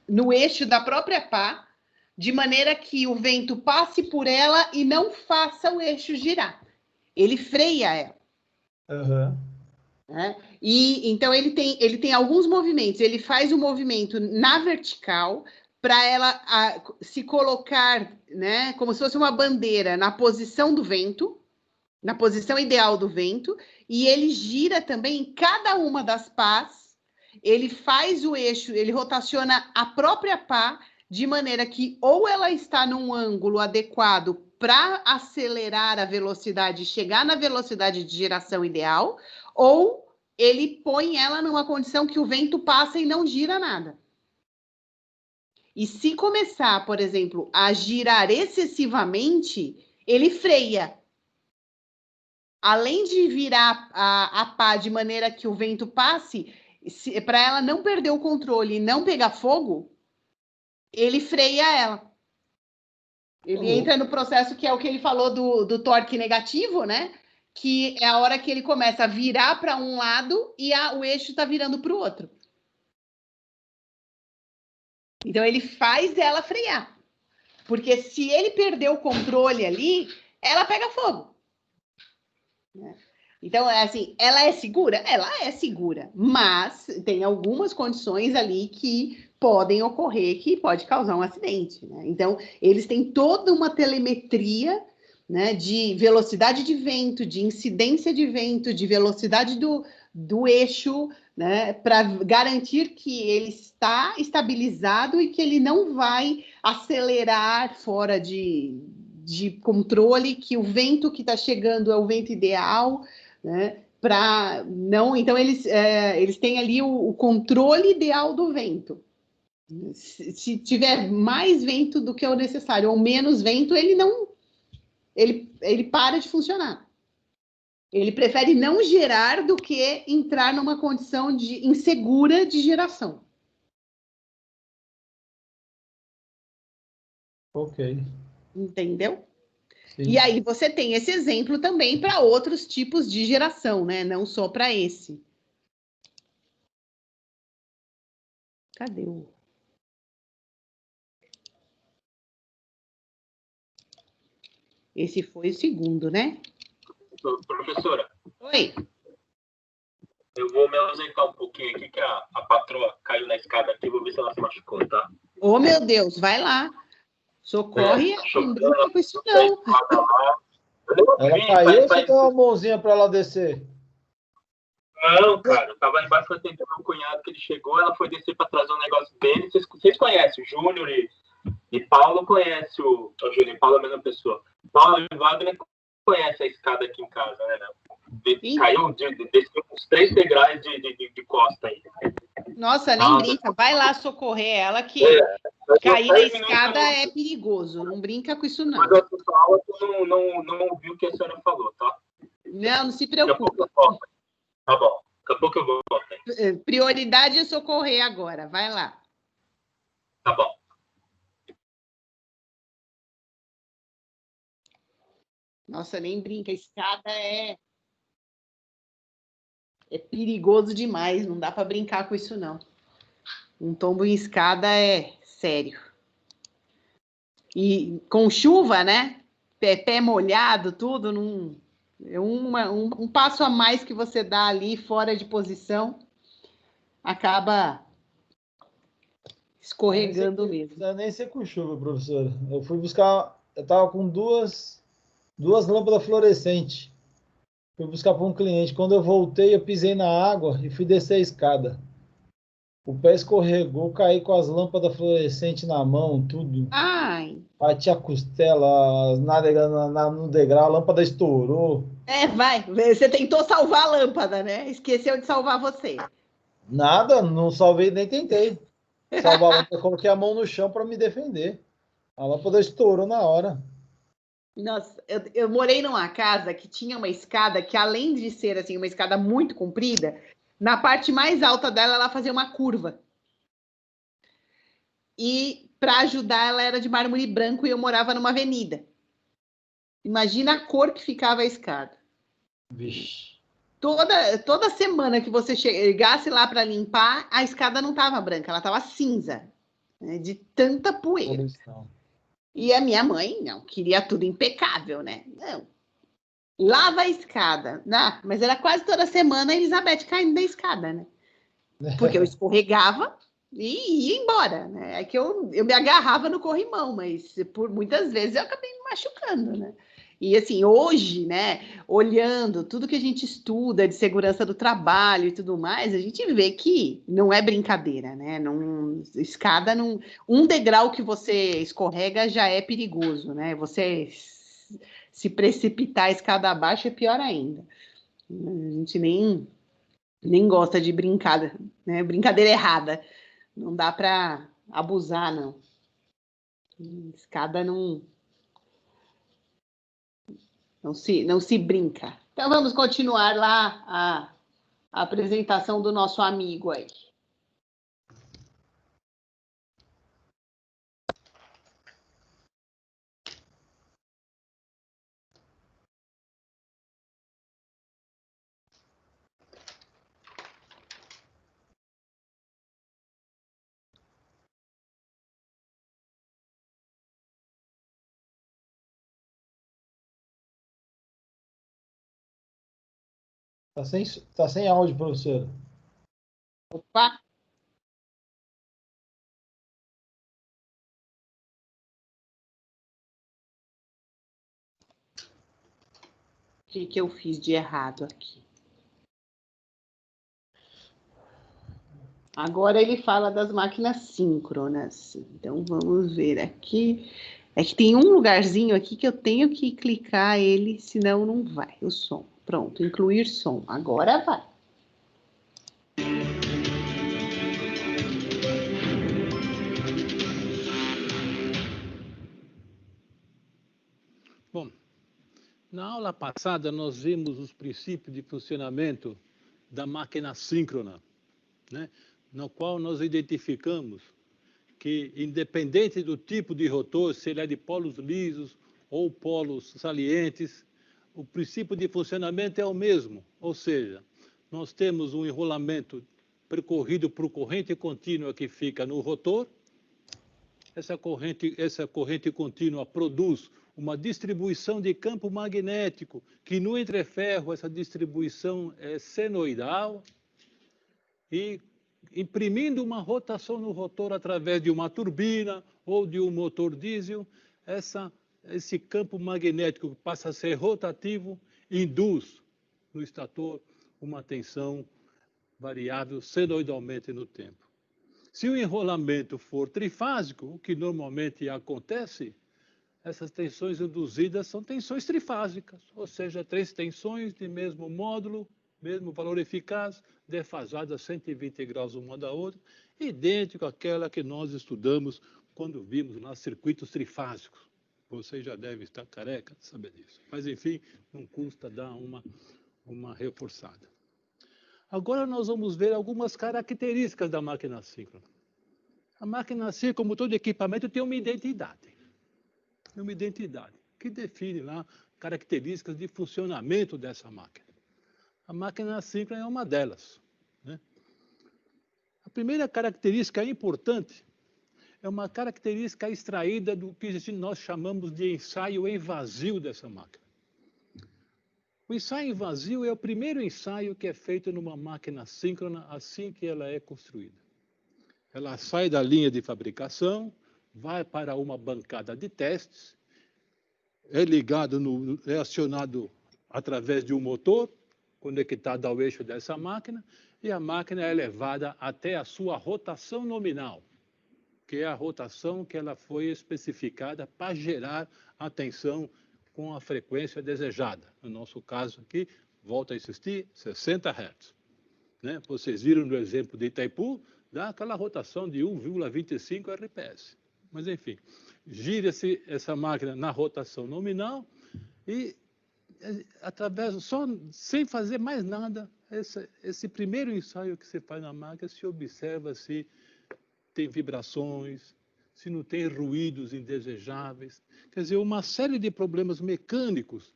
S1: no eixo da própria pá, de maneira que o vento passe por ela e não faça o eixo girar. Ele freia ela.
S3: Uhum.
S1: Né? E então ele tem alguns movimentos. Ele faz o movimento na vertical para ela se colocar, né, como se fosse uma bandeira na posição do vento, na posição ideal do vento, e ele gira também em cada uma das pás. Ele faz o eixo, ele rotaciona a própria pá de maneira que ou ela está num ângulo adequado para acelerar a velocidade, chegar na velocidade de geração ideal, ou ele põe ela numa condição que o vento passa e não gira nada. E se começar, por exemplo, a girar excessivamente, ele freia. Além de virar a pá de maneira que o vento passe, para ela não perder o controle e não pegar fogo, ele freia ela. Ele entra no processo que é o que ele falou do torque negativo, né? Que é a hora que ele começa a virar para um lado e o eixo está virando para o outro. Então, ele faz ela frear. Porque se ele perder o controle ali, ela pega fogo. Então, é assim, ela é segura? Ela é segura. Mas tem algumas condições ali que podem ocorrer, que pode causar um acidente, né? Então, eles têm toda uma telemetria, né, de velocidade de vento, de incidência de vento, de velocidade do eixo, né, para garantir que ele está estabilizado e que ele não vai acelerar fora de controle, que o vento que está chegando é o vento ideal, né, para não... Então, eles têm ali o controle ideal do vento. Se tiver mais vento do que o necessário ou menos vento, ele para de funcionar. Ele prefere não gerar do que entrar numa condição insegura de geração.
S3: Ok.
S1: Entendeu?
S3: Sim.
S1: E aí você tem esse exemplo também para outros tipos de geração, né? Não só para esse. Cadê o... Esse foi o segundo, né?
S4: Professora.
S1: Oi.
S4: Eu vou me ausentar um pouquinho aqui, que a patroa caiu na escada aqui, vou ver se ela se machucou, tá?
S1: Oh, meu Deus, vai lá. Socorre, não brinca com isso, não.
S3: Ela caiu ou você deu uma mãozinha para ela descer?
S4: Não, cara, eu tava embaixo atendendo meu cunhado, que ele chegou, ela foi descer para trazer um negócio dele. Vocês conhecem o Júnior e Paulo conhece o Júnior e Paulo é a mesma pessoa. Paulo e Wagner conhecem a escada aqui em casa, né? Caiu, desceu uns 3 degraus de costa aí.
S1: Nossa, nem brinca. Vai lá socorrer ela, que cair na escada é perigoso. Não brinca com isso, não.
S4: Mas a sua aula não ouviu o que a senhora falou, tá?
S1: Não se preocupe.
S4: Tá bom, daqui a pouco eu vou.
S1: Prioridade é socorrer agora. Vai lá.
S4: Tá bom.
S1: Nossa, nem brinca. A escada é perigoso demais. Não dá para brincar com isso, não. Um tombo em escada é sério. E com chuva, né? Pé molhado, tudo, um passo a mais que você dá ali fora de posição acaba escorregando mesmo.
S3: Não precisa nem ser com chuva, professora. Eu fui buscar, eu estava com duas lâmpadas fluorescentes. Fui buscar para um cliente. Quando eu voltei, eu pisei na água e fui descer a escada. O pé escorregou, caí com as lâmpadas fluorescentes na mão, tudo.
S1: Ai!
S3: Bati a costela no degrau, a lâmpada estourou.
S1: Vai. Você tentou salvar a lâmpada, né? Esqueceu de salvar você.
S3: Nada, não salvei, nem tentei. Salvar a lâmpada, coloquei a mão no chão para me defender. A lâmpada estourou na hora.
S1: Nossa, eu morei numa casa que tinha uma escada que, além de ser assim, uma escada muito comprida, na parte mais alta dela, ela fazia uma curva. E, para ajudar, ela era de mármore branco e eu morava numa avenida. Imagina a cor que ficava a escada.
S3: Vixe.
S1: Toda semana que você chegasse lá para limpar, a escada não estava branca, ela estava cinza, né, de tanta poeira. E a minha mãe, não, queria tudo impecável, né? Não. Lava a escada. Mas era quase toda semana a Elizabeth caindo da escada, né? Porque eu escorregava e ia embora, né? É que eu me agarrava no corrimão, mas por muitas vezes eu acabei me machucando, né? E assim, hoje, né, olhando tudo que a gente estuda de segurança do trabalho e tudo mais, a gente vê que não é brincadeira, né? Não, escada não, um degrau que você escorrega já é perigoso, né? Você se precipitar a escada abaixo é pior ainda. A gente nem gosta de brincar, né? Brincadeira errada. Não dá para abusar, não. Escada não se brinca. Então vamos continuar lá a apresentação do nosso amigo aí.
S3: Tá sem áudio, professor.
S1: Opa! O que eu fiz de errado aqui? Agora ele fala das máquinas síncronas. Então vamos ver aqui. É que tem um lugarzinho aqui que eu tenho que clicar ele, senão não vai. O som. Pronto, incluir som. Agora vai.
S2: Bom, na aula passada nós vimos os princípios de funcionamento da máquina síncrona, né? No qual nós identificamos que, independente do tipo de rotor, se ele é de polos lisos ou polos salientes, o princípio de funcionamento é o mesmo, ou seja, nós temos um enrolamento percorrido por corrente contínua que fica no rotor. Essa corrente contínua produz uma distribuição de campo magnético, que no entreferro essa distribuição é senoidal, e imprimindo uma rotação no rotor através de uma turbina ou de um motor diesel, esse campo magnético que passa a ser rotativo induz no estator uma tensão variável senoidalmente no tempo. Se o enrolamento for trifásico, o que normalmente acontece, essas tensões induzidas são tensões trifásicas, ou seja, 3 tensões de mesmo módulo, mesmo valor eficaz, defasadas 120 graus uma da outra, idêntico àquela que nós estudamos quando vimos lá circuitos trifásicos. Vocês já devem estar careca de saber disso. Mas, enfim, não custa dar uma reforçada. Agora nós vamos ver algumas características da máquina síncrona. A máquina síncrona, como todo equipamento, tem uma identidade. Uma identidade que define lá características de funcionamento dessa máquina. A máquina síncrona é uma delas, né? A primeira característica importante é uma característica extraída do que nós chamamos de ensaio em vazio dessa máquina. O ensaio em vazio é o primeiro ensaio que é feito numa máquina síncrona assim que ela é construída. Ela sai da linha de fabricação, vai para uma bancada de testes, é acionado através de um motor, conectado ao eixo dessa máquina, e a máquina é levada até a sua rotação nominal, que é a rotação que ela foi especificada para gerar a tensão com a frequência desejada. No nosso caso aqui, volto a insistir, 60 Hz. Né? Vocês viram no exemplo de Itaipu, dá aquela rotação de 1,25 RPS. Mas, enfim, gira-se essa máquina na rotação nominal e, sem fazer mais nada, esse primeiro ensaio que você faz na máquina, se observa se tem vibrações, se não tem ruídos indesejáveis. Quer dizer, uma série de problemas mecânicos,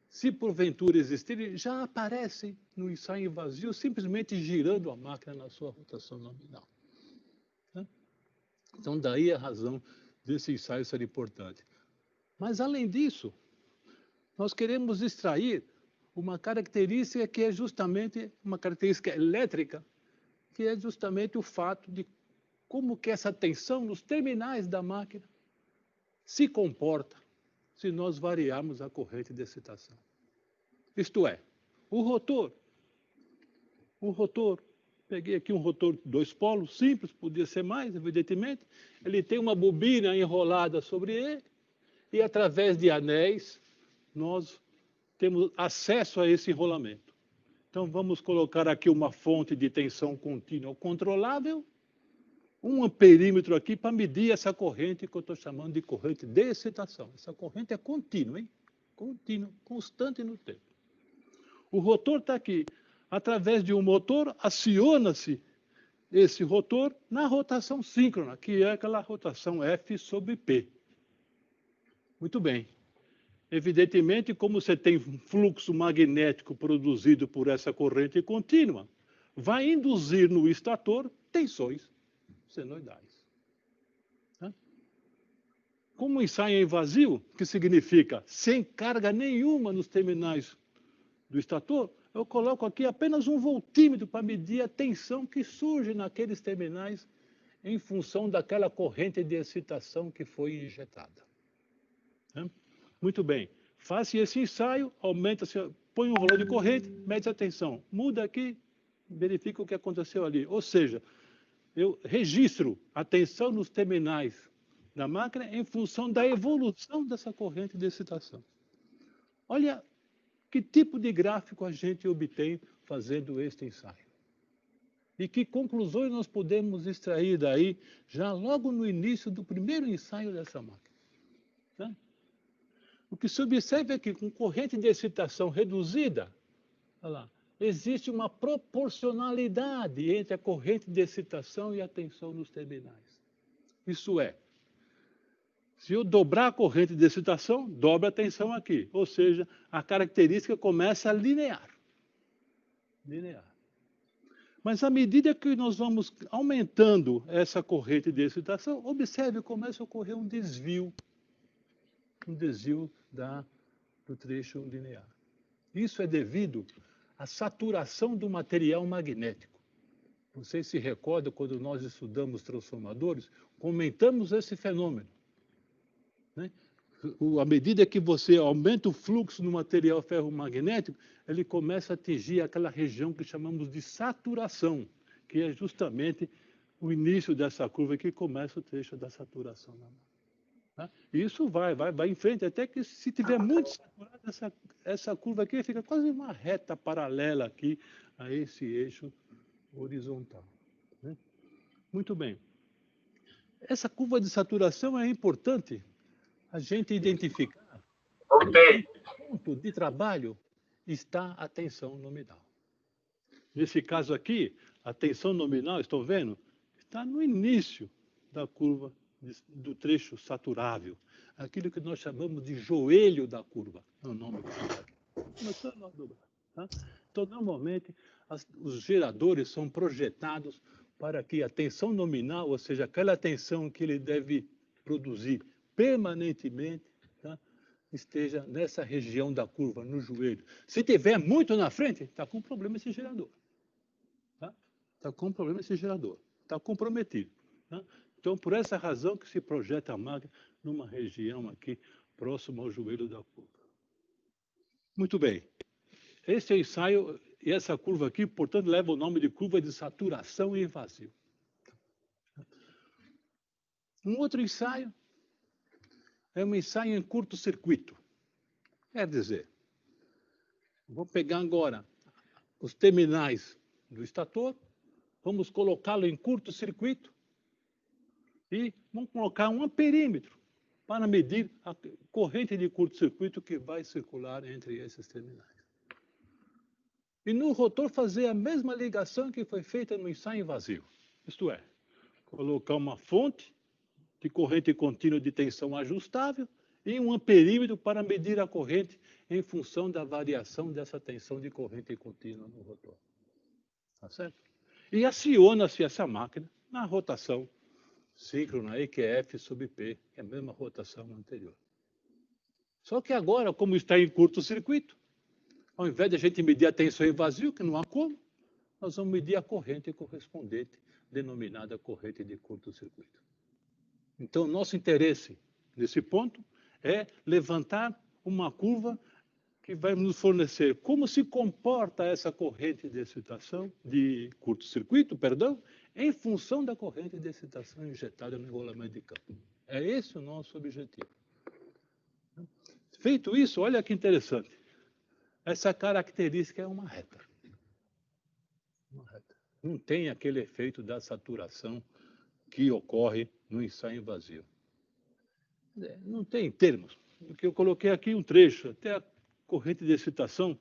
S2: se porventura existirem, já aparecem no ensaio em vazio, simplesmente girando a máquina na sua rotação nominal. Então, daí a razão desse ensaio ser importante. Mas, além disso, nós queremos extrair uma característica que é justamente uma característica elétrica, que é justamente o fato de como que essa tensão nos terminais da máquina se comporta se nós variarmos a corrente de excitação. Isto é, o rotor, peguei aqui um rotor de 2 polos, simples, podia ser mais, evidentemente, ele tem uma bobina enrolada sobre ele, e através de anéis, nós temos acesso a esse enrolamento. Então, vamos colocar aqui uma fonte de tensão contínua controlável, um amperímetro aqui para medir essa corrente que eu estou chamando de corrente de excitação. Essa corrente é contínua, hein? Contínua, constante no tempo. O rotor está aqui. Através de um motor, aciona-se esse rotor na rotação síncrona, que é aquela rotação F sobre P. Muito bem. Evidentemente, como você tem um fluxo magnético produzido por essa corrente contínua, vai induzir no estator tensões senoidais. Como o ensaio é em vazio, que significa sem carga nenhuma nos terminais do estator, eu coloco aqui apenas um voltímetro para medir a tensão que surge naqueles terminais em função daquela corrente de excitação que foi injetada. Muito bem. Faça esse ensaio, aumenta-se, põe um valor de corrente, mede a tensão. Muda aqui, verifica o que aconteceu ali. Ou seja, eu registro a tensão nos terminais da máquina em função da evolução dessa corrente de excitação. Olha que tipo de gráfico a gente obtém fazendo este ensaio. E que conclusões nós podemos extrair daí, já logo no início do primeiro ensaio dessa máquina. Tá? O que se observa é que, com corrente de excitação reduzida, olha lá, existe uma proporcionalidade entre a corrente de excitação e a tensão nos terminais. Isso é, se eu dobrar a corrente de excitação, dobra a tensão aqui. Ou seja, a característica começa a linear. Mas à medida que nós vamos aumentando essa corrente de excitação, observe, começa a ocorrer um desvio do trecho linear. Isso é devido à saturação do material magnético. Vocês se recordam, quando nós estudamos transformadores, comentamos esse fenômeno. Né? À medida que você aumenta o fluxo no material ferromagnético, ele começa a atingir aquela região que chamamos de saturação, que é justamente o início dessa curva que começa o trecho da saturação na máquina. Tá? E isso vai em frente, até que se tiver muito saturado, essa curva aqui fica quase uma reta paralela aqui a esse eixo horizontal. Né? Muito bem. Essa curva de saturação é importante a gente identificar em que ponto de trabalho está a tensão nominal. Nesse caso aqui, a tensão nominal, estão vendo? Está no início da curva do trecho saturável. Aquilo que nós chamamos de joelho da curva. É o nome que está aqui. Começando a dobrar. Tá? Então, normalmente, os geradores são projetados para que a tensão nominal, ou seja, aquela tensão que ele deve produzir permanentemente, tá? Esteja nessa região da curva, no joelho. Se tiver muito na frente, está com problema esse gerador. Está com problema esse gerador. Está comprometido. Tá? Então, por essa razão que se projeta a máquina numa região aqui, próximo ao joelho da curva. Muito bem. Esse é o ensaio, e essa curva aqui, portanto, leva o nome de curva de saturação em vazio. Um outro ensaio é um ensaio em curto-circuito. Quer dizer, vou pegar agora os terminais do estator, vamos colocá-lo em curto-circuito e vamos colocar um amperímetro para medir a corrente de curto-circuito que vai circular entre esses terminais. E no rotor fazer a mesma ligação que foi feita no ensaio em vazio. Isto é, colocar uma fonte de corrente contínua de tensão ajustável e um amperímetro para medir a corrente em função da variação dessa tensão de corrente contínua no rotor. Tá certo? E aciona-se essa máquina na rotação síncrona E, que é F sobre P, que é a mesma rotação anterior. Só que agora, como está em curto-circuito, ao invés de a gente medir a tensão em vazio, que não há como, nós vamos medir a corrente correspondente, denominada corrente de curto-circuito. Então, nosso interesse nesse ponto é levantar uma curva que vai nos fornecer como se comporta essa corrente de excitação, de curto-circuito, perdão, em função da corrente de excitação injetada no enrolamento de campo. É esse o nosso objetivo. Feito isso, olha que interessante. Essa característica é uma reta. Não tem aquele efeito da saturação que ocorre no ensaio invasivo. Não tem termos. Porque eu coloquei aqui um trecho, até a corrente de excitação,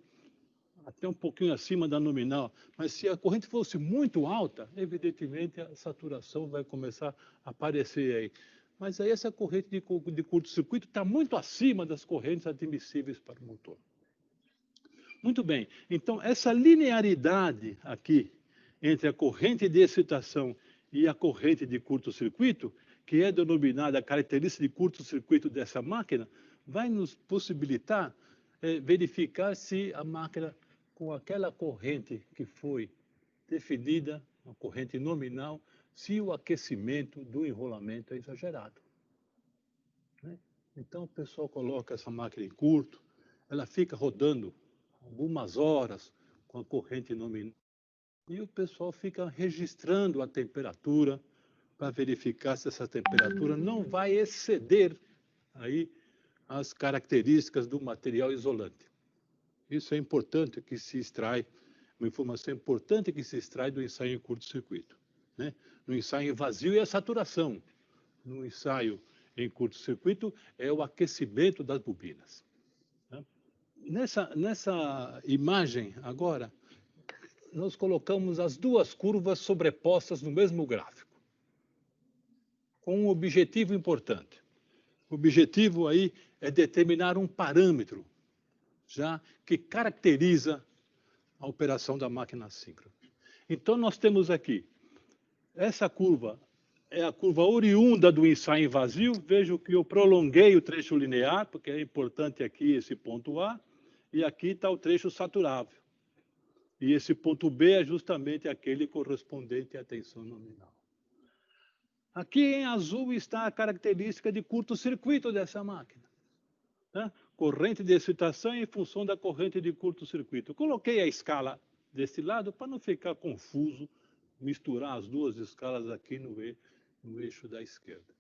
S2: até um pouquinho acima da nominal. Mas se a corrente fosse muito alta, evidentemente a saturação vai começar a aparecer aí. Mas aí essa corrente de curto-circuito está muito acima das correntes admissíveis para o motor. Muito bem. Então, essa linearidade aqui entre a corrente de excitação e a corrente de curto-circuito, que é denominada a característica de curto-circuito dessa máquina, vai nos possibilitar verificar se a máquina, com aquela corrente que foi definida, uma corrente nominal, se o aquecimento do enrolamento é exagerado. Então, o pessoal coloca essa máquina em curto, ela fica rodando algumas horas com a corrente nominal, e o pessoal fica registrando a temperatura para verificar se essa temperatura não vai exceder aí as características do material isolante. Isso é importante que se extrai, uma informação importante que se extrai do ensaio em curto-circuito. No ensaio vazio é a saturação. No ensaio em curto-circuito é o aquecimento das bobinas. Nessa imagem agora, nós colocamos as duas curvas sobrepostas no mesmo gráfico, com um objetivo importante. O objetivo aí é determinar um parâmetro já que caracteriza a operação da máquina assíncrona. Então, nós temos aqui, essa curva é a curva oriunda do ensaio em vazio. Vejo que eu prolonguei o trecho linear, porque é importante aqui esse ponto A, e aqui está o trecho saturável. E esse ponto B é justamente aquele correspondente à tensão nominal. Aqui em azul está a característica de curto-circuito dessa máquina. Corrente de excitação em função da corrente de curto-circuito. Eu coloquei a escala desse lado para não ficar confuso, misturar as duas escalas aqui no eixo da esquerda.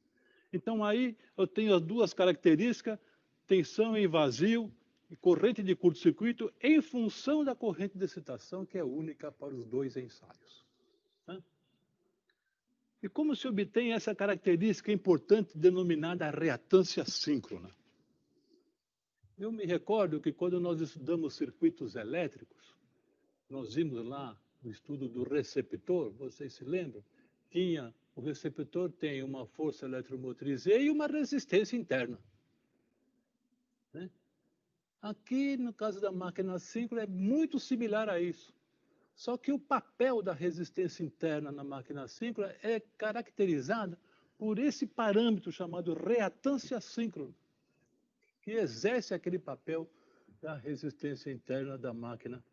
S2: Então, aí eu tenho as duas características, tensão em vazio e corrente de curto-circuito em função da corrente de excitação, que é única para os dois ensaios. E como se obtém essa característica importante denominada reatância síncrona? Eu me recordo que quando nós estudamos circuitos elétricos, nós vimos lá no estudo do receptor, vocês se lembram? O receptor tem uma força eletromotriz E e uma resistência interna. Aqui, no caso da máquina síncrona, é muito similar a isso. Só que o papel da resistência interna na máquina síncrona é caracterizado por esse parâmetro chamado reatância síncrona, que exerce aquele papel da resistência interna da máquina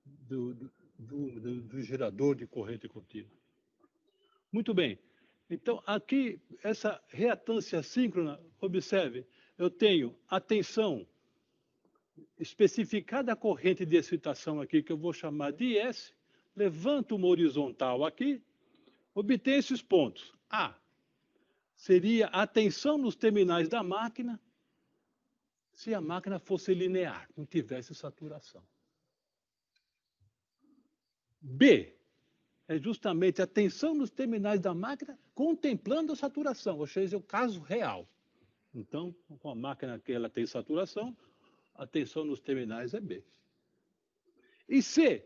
S2: do gerador de corrente contínua. Muito bem. Então, aqui, essa reatância síncrona, observe, eu tenho a tensão especificada a corrente de excitação aqui, que eu vou chamar de S, levanto uma horizontal aqui, obtenho esses pontos. A seria a tensão nos terminais da máquina, se a máquina fosse linear, não tivesse saturação. B é justamente a tensão nos terminais da máquina contemplando a saturação, ou seja, o caso real. Então, com a máquina que ela tem saturação, a tensão nos terminais é B. E C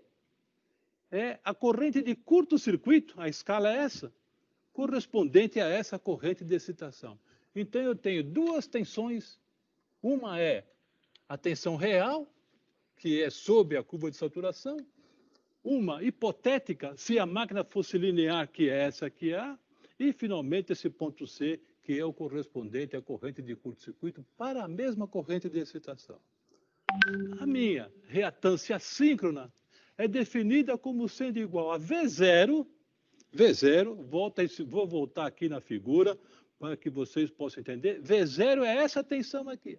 S2: é a corrente de curto-circuito, a escala é essa, correspondente a essa corrente de excitação. Então, eu tenho duas tensões. Uma é a tensão real, que é sob a curva de saturação. Uma hipotética, se a máquina fosse linear, que é essa aqui A. E, finalmente, esse ponto C, que é o correspondente à corrente de curto-circuito para a mesma corrente de excitação. A minha reatância síncrona é definida como sendo igual a V0, vou voltar aqui na figura para que vocês possam entender, V0 é essa tensão aqui.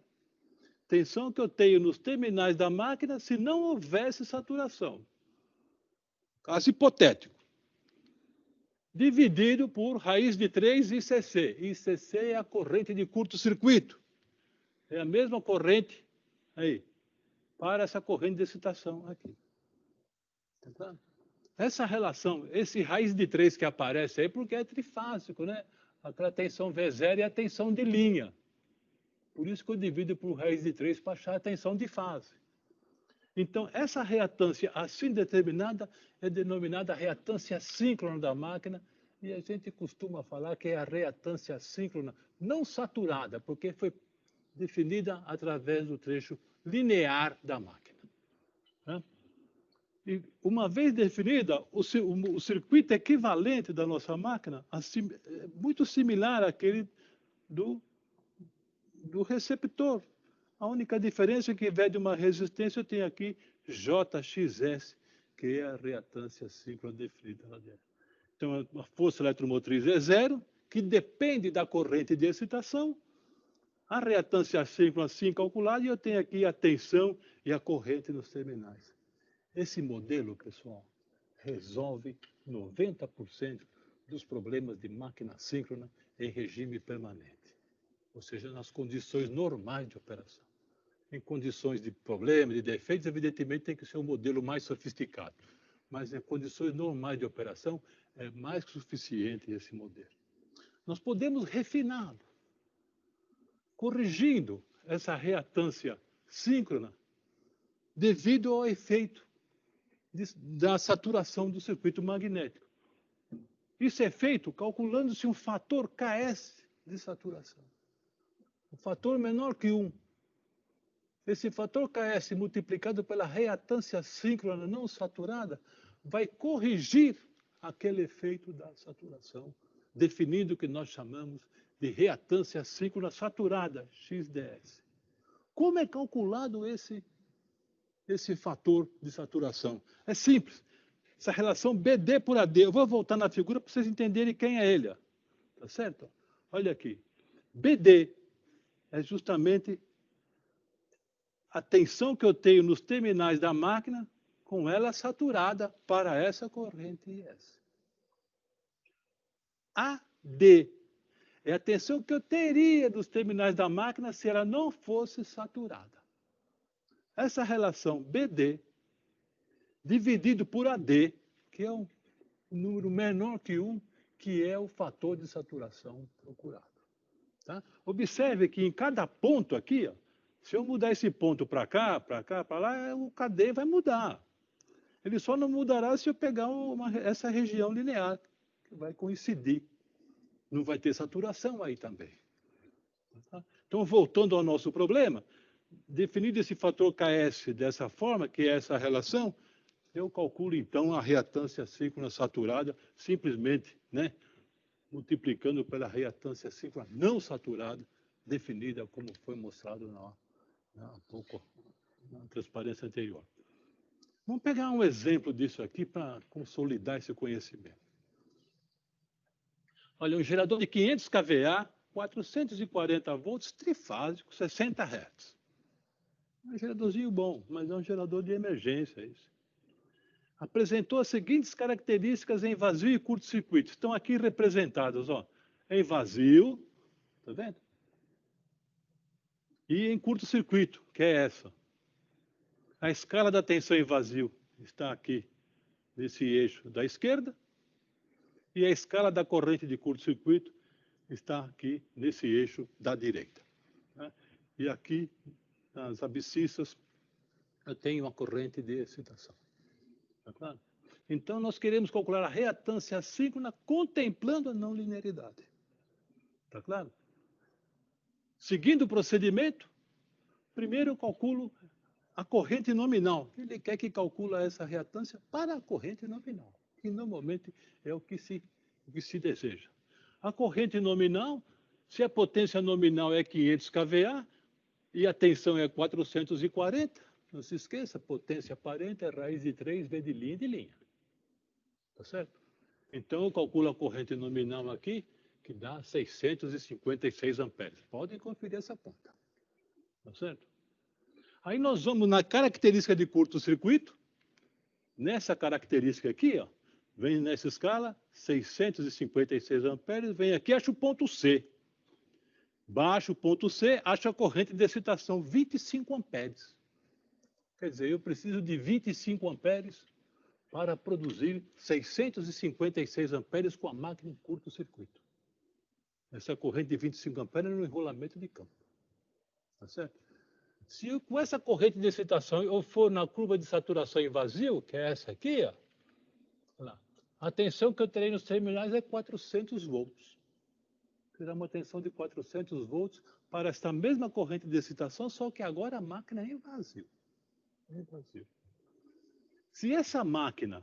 S2: Tensão que eu tenho nos terminais da máquina se não houvesse saturação. Caso hipotético. Dividido por raiz de 3 ICC. ICC é a corrente de curto-circuito. É a mesma corrente aí, para essa corrente de excitação aqui. Tá claro? Essa relação, esse raiz de 3 que aparece aí, porque é trifásico, né? Aquela tensão V0 é a tensão de linha. Por isso que eu divido por raiz de 3 para achar a tensão de fase. Então, essa reatância assim determinada é denominada reatância síncrona da máquina, e a gente costuma falar que é a reatância síncrona não saturada, porque foi definida através do trecho linear da máquina. Né? E uma vez definida, o circuito equivalente da nossa máquina assim, é muito similar àquele do receptor. A única diferença é que, ao invés de uma resistência, eu tenho aqui JXS, que é a reatância síncrona definida lá dentro. Então, a força eletromotriz é zero, que depende da corrente de excitação. A reatância síncrona assim calculada, e eu tenho aqui a tensão e a corrente nos terminais. Esse modelo, pessoal, resolve 90% dos problemas de máquina síncrona em regime permanente. Ou seja, nas condições normais de operação. Em condições de problema, de defeitos, evidentemente tem que ser um modelo mais sofisticado. Mas em condições normais de operação, é mais que suficiente esse modelo. Nós podemos refiná-lo, corrigindo essa reatância síncrona devido ao efeito da saturação do circuito magnético. Isso é feito calculando-se um fator Ks de saturação. Um fator menor que 1. Esse fator Ks multiplicado pela reatância síncrona não saturada vai corrigir aquele efeito da saturação, definindo o que nós chamamos de reatância síncrona saturada, XDS. Como é calculado esse fator de saturação? É simples. Essa relação BD por AD. Eu vou voltar na figura para vocês entenderem quem é ele. Tá certo? Olha aqui. BD é justamente a tensão que eu tenho nos terminais da máquina com ela saturada para essa corrente IS. AD é a tensão que eu teria dos terminais da máquina se ela não fosse saturada. Essa relação BD dividido por AD, que é um número menor que 1, que é o fator de saturação procurado. Tá? Observe que em cada ponto aqui, ó, se eu mudar esse ponto para cá, para lá, o KD vai mudar. Ele só não mudará se eu pegar essa região linear, que vai coincidir. Não vai ter saturação aí também. Tá? Então, voltando ao nosso problema, definido esse fator Ks dessa forma, que é essa relação, eu calculo, então, a reatância síncrona saturada, simplesmente, né, multiplicando pela reatância síncrona não saturada, definida como foi mostrado na transparência anterior. Vamos pegar um exemplo disso aqui para consolidar esse conhecimento. Olha, um gerador de 500 kVA, 440 volts, trifásico, 60 Hz. É um geradorzinho bom, mas é um gerador de emergência isso. Apresentou as seguintes características em vazio e curto-circuito. Estão aqui representadas, ó, em vazio, tá vendo? E em curto-circuito, que é essa. A escala da tensão em vazio está aqui, nesse eixo da esquerda, e a escala da corrente de curto-circuito está aqui, nesse eixo da direita. Né? E aqui, nas abscissas, eu tenho a corrente de excitação. Tá claro? Então, nós queremos calcular a reatância síncrona contemplando a não linearidade. Está claro? Seguindo o procedimento, primeiro eu calculo a corrente nominal. Ele quer que calcule essa reatância para a corrente nominal, que normalmente é o que se deseja. A corrente nominal, se a potência nominal é 500 kVA e a tensão é 440, não se esqueça, potência aparente é raiz de 3 vezes de linha. Tá certo? Então, eu calculo a corrente nominal aqui, que dá 656 amperes. Podem conferir essa conta. Tá certo? Aí nós vamos na característica de curto-circuito. Nessa característica aqui, ó, vem nessa escala, 656 amperes, vem aqui, acha o ponto C. Baixa o ponto C, acha a corrente de excitação, 25 amperes. Quer dizer, eu preciso de 25 amperes para produzir 656 amperes com a máquina em curto-circuito. Essa corrente de 25 amperes é no enrolamento de campo. Tá certo? Se eu, com essa corrente de excitação eu for na curva de saturação em vazio, que é essa aqui, ó, lá, a tensão que eu terei nos terminais é 400 volts. Terá uma tensão de 400 volts para esta mesma corrente de excitação, só que agora a máquina é em vazio. É em vazio. Se essa máquina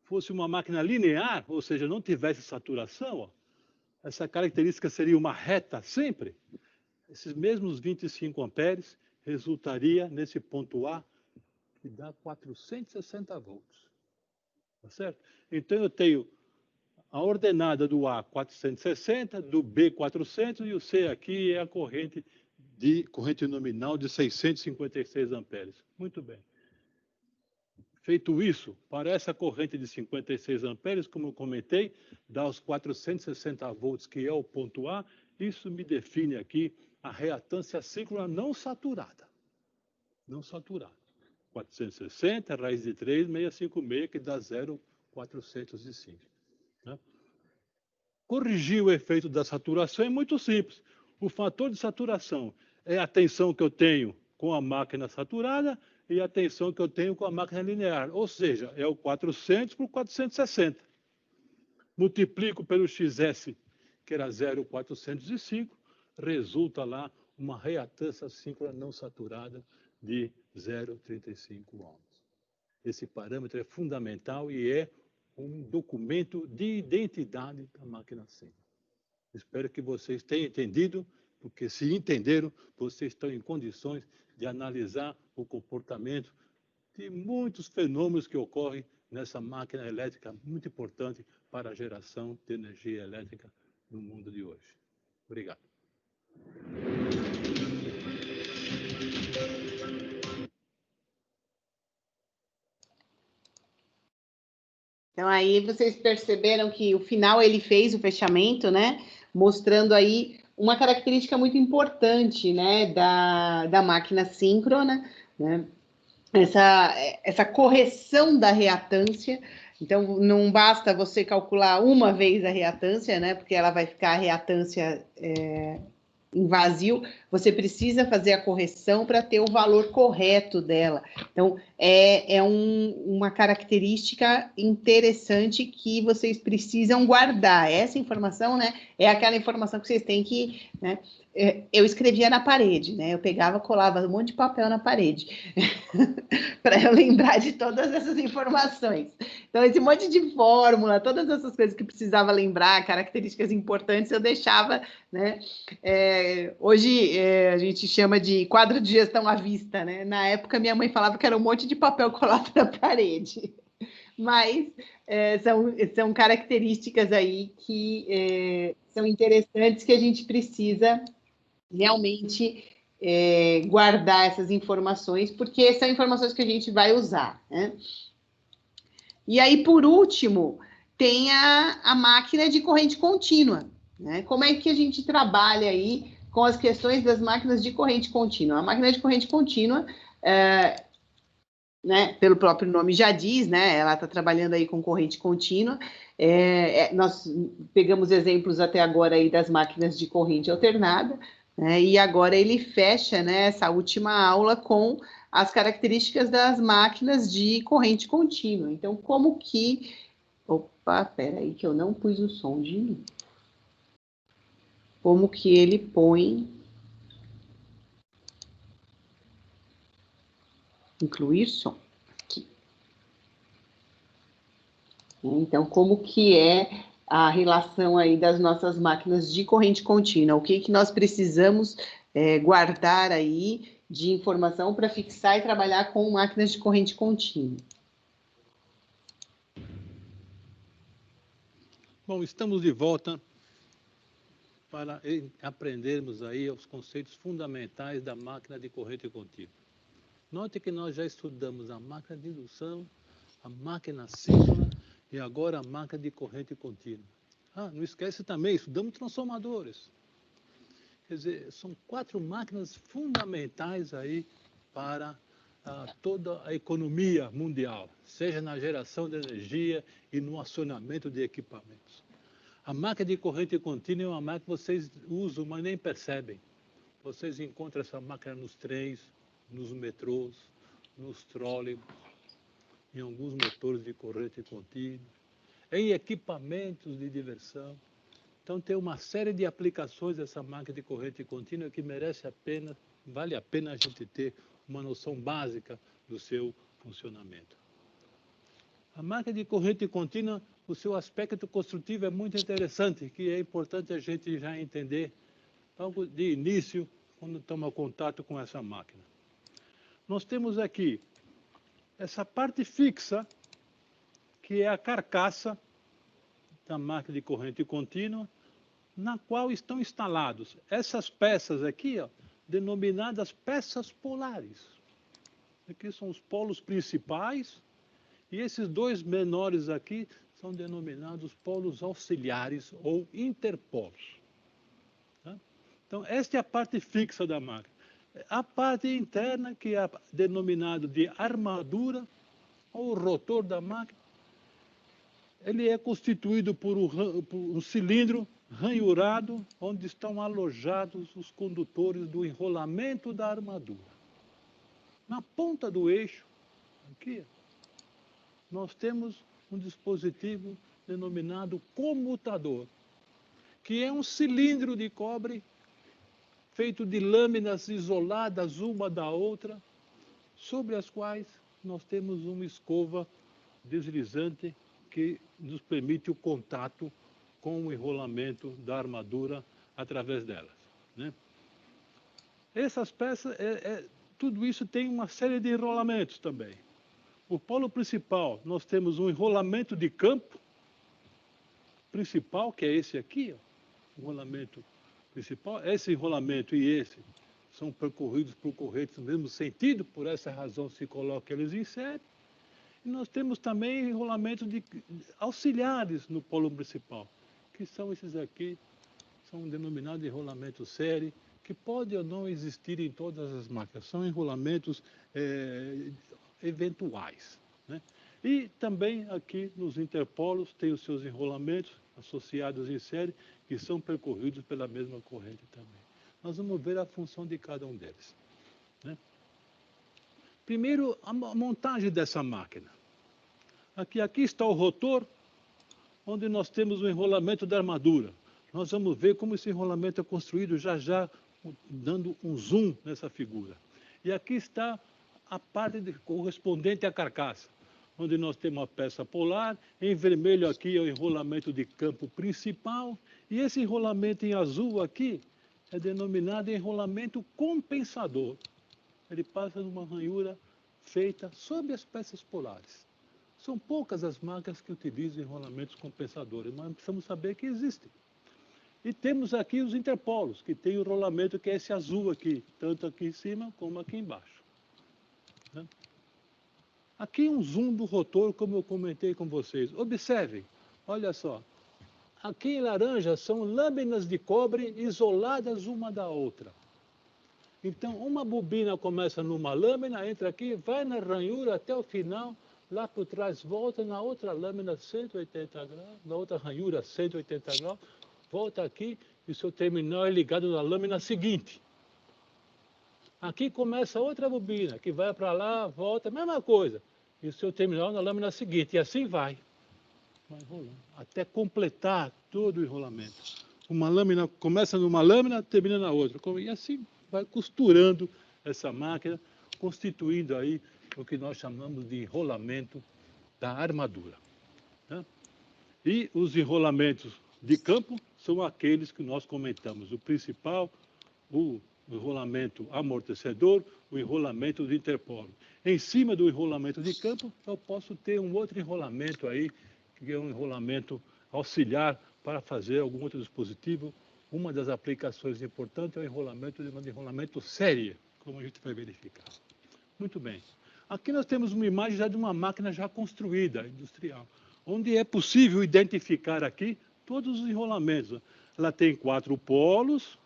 S2: fosse uma máquina linear, ou seja, não tivesse saturação, ó, essa característica seria uma reta sempre, esses mesmos 25 amperes resultaria nesse ponto A, que dá 460 volts. Tá certo? Então, eu tenho a ordenada do A 460, do B 400, e o C aqui é a corrente nominal de 656 amperes. Muito bem. Feito isso, para essa corrente de 56 amperes, como eu comentei, dá os 460 volts, que é o ponto A, isso me define aqui a reatância síncrona não saturada. Não saturada. 460, raiz de 3, 656, que dá 0,405. Né? Corrigir o efeito da saturação é muito simples. O fator de saturação é a tensão que eu tenho com a máquina saturada e a tensão que eu tenho com a máquina linear. Ou seja, é o 400 por 460. Multiplico pelo XS, que era 0,405, resulta lá uma reatância síncrona não saturada de 0,35 ohms. Esse parâmetro é fundamental e é um documento de identidade da máquina síncrona. Espero que vocês tenham entendido, porque se entenderam, vocês estão em condições de analisar o comportamento de muitos fenômenos que ocorrem nessa máquina elétrica muito importante para a geração de energia elétrica no mundo de hoje. Obrigado.
S1: Então, aí vocês perceberam que o final ele fez o fechamento, né? Mostrando aí uma característica muito importante, né? Da máquina síncrona, né? Essa correção da reatância. Então, não basta você calcular uma vez a reatância, né? Porque ela vai ficar a reatância em vazio, você precisa fazer a correção para ter o valor correto dela. Então, uma característica interessante que vocês precisam guardar. Essa informação, né, é aquela informação que vocês têm que, né, eu escrevia na parede, né, eu pegava, colava um monte de papel na parede, para eu lembrar de todas essas informações. Então, esse monte de fórmula, todas essas coisas que precisava lembrar, características importantes, eu deixava, né, hoje a gente chama de quadro de gestão à vista, né? Na época, minha mãe falava que era um monte de papel colado na parede. Mas são características aí que são interessantes, que a gente precisa realmente guardar essas informações, porque são informações que a gente vai usar, né? E aí, por último, tem a máquina de corrente contínua, né? Como é que a gente trabalha aí com as questões das máquinas de corrente contínua? A máquina de corrente contínua, né, pelo próprio nome já diz, né, ela está trabalhando aí com corrente contínua. Nós pegamos exemplos até agora aí das máquinas de corrente alternada, né, e agora ele fecha, né, essa última aula com as características das máquinas de corrente contínua. Então, como que... Opa, peraí que eu não pus o som de novo. Como que ele põe... Incluir som. Aqui. Então, como que é a relação aí das nossas máquinas de corrente contínua? O que nós precisamos guardar aí de informação para fixar e trabalhar com máquinas de corrente contínua?
S2: Bom, estamos de volta para aprendermos aí os conceitos fundamentais da máquina de corrente contínua. Note que nós já estudamos a máquina de indução, a máquina síncrona e agora a máquina de corrente contínua. Não esquece também, estudamos transformadores. Quer dizer, são 4 máquinas fundamentais aí para toda a economia mundial, seja na geração de energia e no acionamento de equipamentos. A máquina de corrente contínua é uma máquina que vocês usam, mas nem percebem. Vocês encontram essa máquina nos trens, nos metrôs, nos trólebus, em alguns motores de corrente contínua, em equipamentos de diversão. Então tem uma série de aplicações dessa máquina de corrente contínua que vale a pena a gente ter uma noção básica do seu funcionamento. A máquina de corrente contínua, o seu aspecto construtivo é muito interessante, que é importante a gente já entender logo de início, quando toma contato com essa máquina. Nós temos aqui essa parte fixa, que é a carcaça da máquina de corrente contínua, na qual estão instalados essas peças aqui, denominadas peças polares. Aqui são os polos principais, e esses 2 menores aqui são denominados polos auxiliares ou interpolos. Tá? Então, esta é a parte fixa da máquina. A parte interna, que é denominada de armadura, ou rotor da máquina, ele é constituído por um cilindro ranhurado, onde estão alojados os condutores do enrolamento da armadura. Na ponta do eixo, aqui, nós temos um dispositivo denominado comutador, que é um cilindro de cobre feito de lâminas isoladas uma da outra, sobre as quais nós temos uma escova deslizante que nos permite o contato com o enrolamento da armadura através delas, né? Essas peças, tudo isso tem uma série de enrolamentos também. O polo principal, nós temos um enrolamento de campo principal, que é esse aqui, enrolamento principal. Esse enrolamento e esse são percorridos por correntes no mesmo sentido, por essa razão se coloca eles em série. E nós temos também enrolamentos auxiliares no polo principal, que são esses aqui, são denominados enrolamentos série, que pode ou não existir em todas as máquinas. São enrolamentos eventuais, né? E também aqui nos interpolos tem os seus enrolamentos associados em série, que são percorridos pela mesma corrente também. Nós vamos ver a função de cada um deles, né? Primeiro, a montagem dessa máquina. Aqui está o rotor, onde nós temos o enrolamento da armadura. Nós vamos ver como esse enrolamento é construído já, dando um zoom nessa figura. E aqui está a parte correspondente à carcaça, onde nós temos a peça polar. Em vermelho aqui é o enrolamento de campo principal, e esse enrolamento em azul aqui é denominado enrolamento compensador. Ele passa numa ranhura feita sob as peças polares. São poucas as máquinas que utilizam enrolamentos compensadores, mas precisamos saber que existem. E temos aqui os interpolos, que tem o rolamento que é esse azul aqui, tanto aqui em cima como aqui embaixo, né? Aqui um zoom do rotor, como eu comentei com vocês. Observem, olha só. Aqui em laranja são lâminas de cobre isoladas uma da outra. Então, uma bobina começa numa lâmina, entra aqui, vai na ranhura até o final, lá por trás volta na outra lâmina 180 graus, na outra ranhura 180 graus, volta aqui e o seu terminal é ligado na lâmina seguinte. Aqui começa outra bobina, que vai para lá, volta, mesma coisa. E o seu terminal na lâmina seguinte, e assim vai enrolando, até completar todo o enrolamento. Uma lâmina começa numa lâmina, termina na outra, e assim vai costurando essa máquina, constituindo aí o que nós chamamos de enrolamento da armadura, né? E os enrolamentos de campo são aqueles que nós comentamos. O principal, o enrolamento amortecedor, o enrolamento de interpolo. Em cima do enrolamento de campo, eu posso ter um outro enrolamento aí, que é um enrolamento auxiliar para fazer algum outro dispositivo uma das aplicações importantes é o enrolamento de enrolamento série, como a gente vai verificar. Muito bem. Aqui nós temos uma imagem já de uma máquina já construída, industrial, onde é possível identificar aqui todos os enrolamentos. Ela tem 4 polos,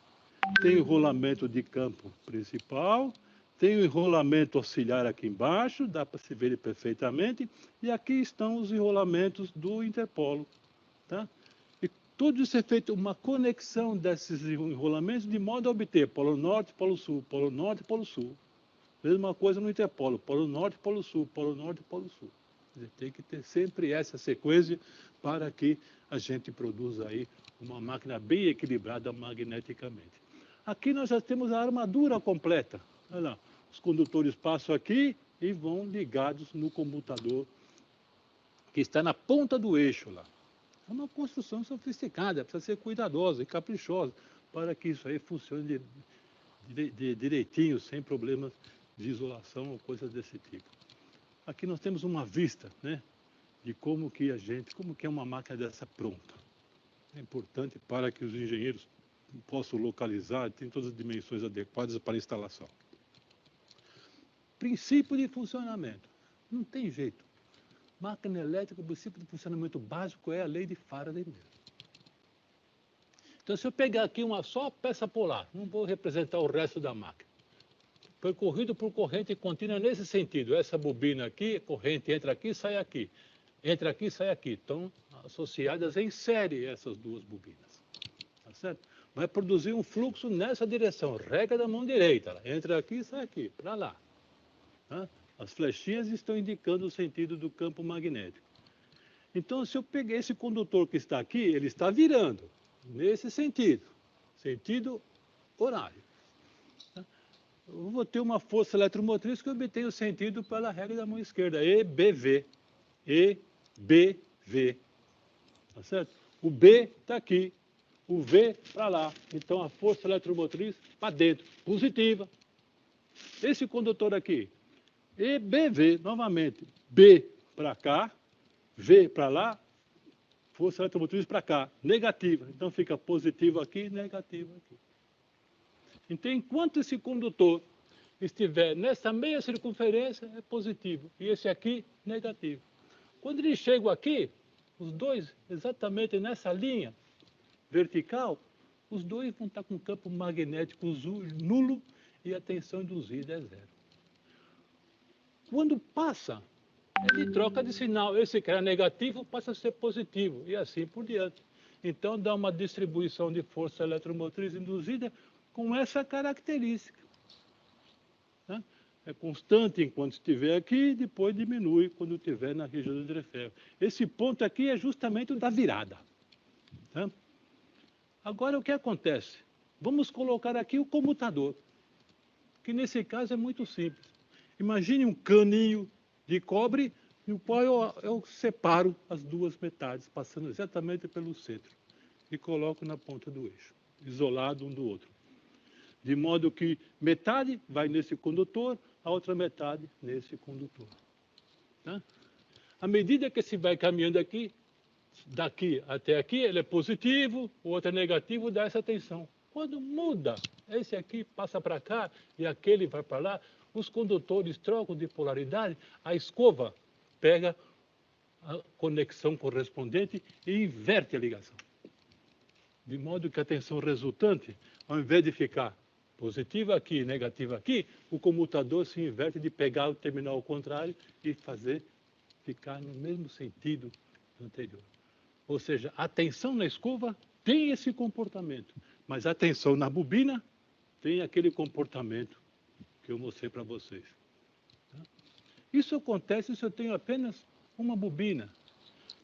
S2: tem o enrolamento de campo principal, tem o enrolamento auxiliar aqui embaixo, dá para se ver perfeitamente, e aqui estão os enrolamentos do interpolo. Tá? E tudo isso é feito uma conexão desses enrolamentos de modo a obter polo norte, polo sul, polo norte, polo sul. Mesma coisa no interpolo, polo norte, polo sul, polo norte, polo sul. Tem que ter sempre essa sequência para que a gente produza aí uma máquina bem equilibrada magneticamente. Aqui nós já temos a armadura completa. Olha lá, os condutores passam aqui e vão ligados no comutador que está na ponta do eixo lá. É uma construção sofisticada, precisa ser cuidadosa e caprichosa para que isso aí funcione direitinho, sem problemas de isolação ou coisas desse tipo. Aqui nós temos uma vista, né, de como que é uma máquina dessa pronta. É importante para que os engenheiros possam localizar, tem todas as dimensões adequadas para a instalação. Princípio de funcionamento. Não tem jeito. Máquina elétrica, o princípio de funcionamento básico é a lei de Faraday mesmo. Então, se eu pegar aqui uma só peça polar, não vou representar o resto da máquina. Percorrido por corrente contínua nesse sentido. Essa bobina aqui, corrente entra aqui e sai aqui. Entra aqui e sai aqui. Estão associadas em série essas duas bobinas. Tá certo? Vai produzir um fluxo nessa direção. Regra da mão direita. Entra aqui e sai aqui, para lá. Tá? As flechinhas estão indicando o sentido do campo magnético. Então, se eu peguei esse condutor que está aqui, ele está virando nesse sentido. Sentido horário. Eu vou ter uma força eletromotriz que obtém o sentido pela regra da mão esquerda, EBV. EBV. Tá certo? O B está aqui, o V para lá. Então, a força eletromotriz para dentro, positiva. Esse condutor aqui, EBV, novamente, B para cá, V para lá, força eletromotriz para cá, negativa. Então, fica positivo aqui, negativo aqui. Então, enquanto esse condutor estiver nessa meia circunferência, é positivo. E esse aqui, negativo. Quando eles chegam aqui, os dois, exatamente nessa linha vertical, os dois vão estar com um campo magnético nulo e a tensão induzida é zero. Quando passa, ele troca de sinal. Esse que era negativo passa a ser positivo e assim por diante. Então, dá uma distribuição de força eletromotriz induzida com essa característica. Né? É constante enquanto estiver aqui, depois diminui quando estiver na região do Dreyfus. Esse ponto aqui é justamente o da virada. Tá? Agora, o que acontece? Vamos colocar aqui o comutador, que nesse caso é muito simples. Imagine um caninho de cobre no qual eu separo as duas metades, passando exatamente pelo centro, e coloco na ponta do eixo, isolado um do outro. De modo que metade vai nesse condutor, a outra metade nesse condutor. Tá? À medida que se vai caminhando aqui, daqui até aqui, ele é positivo, o outro é negativo, dá essa tensão. Quando muda, esse aqui passa para cá e aquele vai para lá, os condutores trocam de polaridade, a escova pega a conexão correspondente e inverte a ligação. De modo que a tensão resultante, ao invés de ficar positiva aqui, negativa aqui, o comutador se inverte de pegar o terminal ao contrário e fazer ficar no mesmo sentido anterior. Ou seja, a tensão na escova tem esse comportamento, mas a tensão na bobina tem aquele comportamento que eu mostrei para vocês. Isso acontece se eu tenho apenas uma bobina,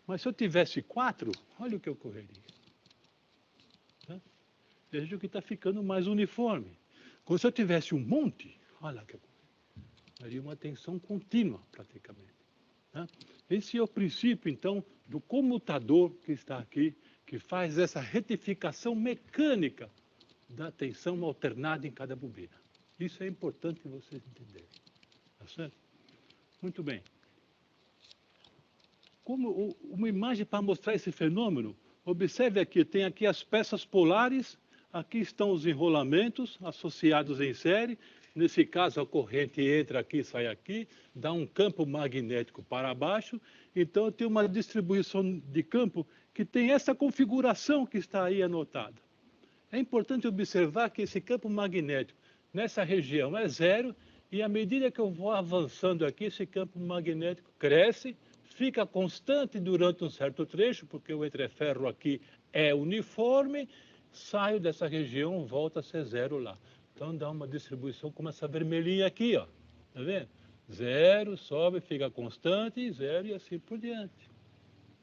S2: mas se eu tivesse 4, olha o que ocorreria. Veja que está ficando mais uniforme. Como se eu tivesse um monte, olha que haveria uma tensão contínua, praticamente. Tá? Esse é o princípio, então, do comutador que está aqui, que faz essa retificação mecânica da tensão alternada em cada bobina. Isso é importante que vocês entenderem. Tá certo? Muito bem. Como uma imagem para mostrar esse fenômeno, observe aqui, tem aqui as peças polares, Aqui estão os enrolamentos associados em série. Nesse caso, a corrente entra aqui, sai aqui, dá um campo magnético para baixo. Então, eu tenho uma distribuição de campo que tem essa configuração que está aí anotada. É importante observar que esse campo magnético nessa região é zero, e à medida que eu vou avançando aqui, esse campo magnético cresce, fica constante durante um certo trecho, porque o entreferro aqui é uniforme, saio dessa região, volta a ser zero lá. Então dá uma distribuição como essa vermelhinha aqui, ó. Tá vendo? Zero, sobe, fica constante, zero e assim por diante.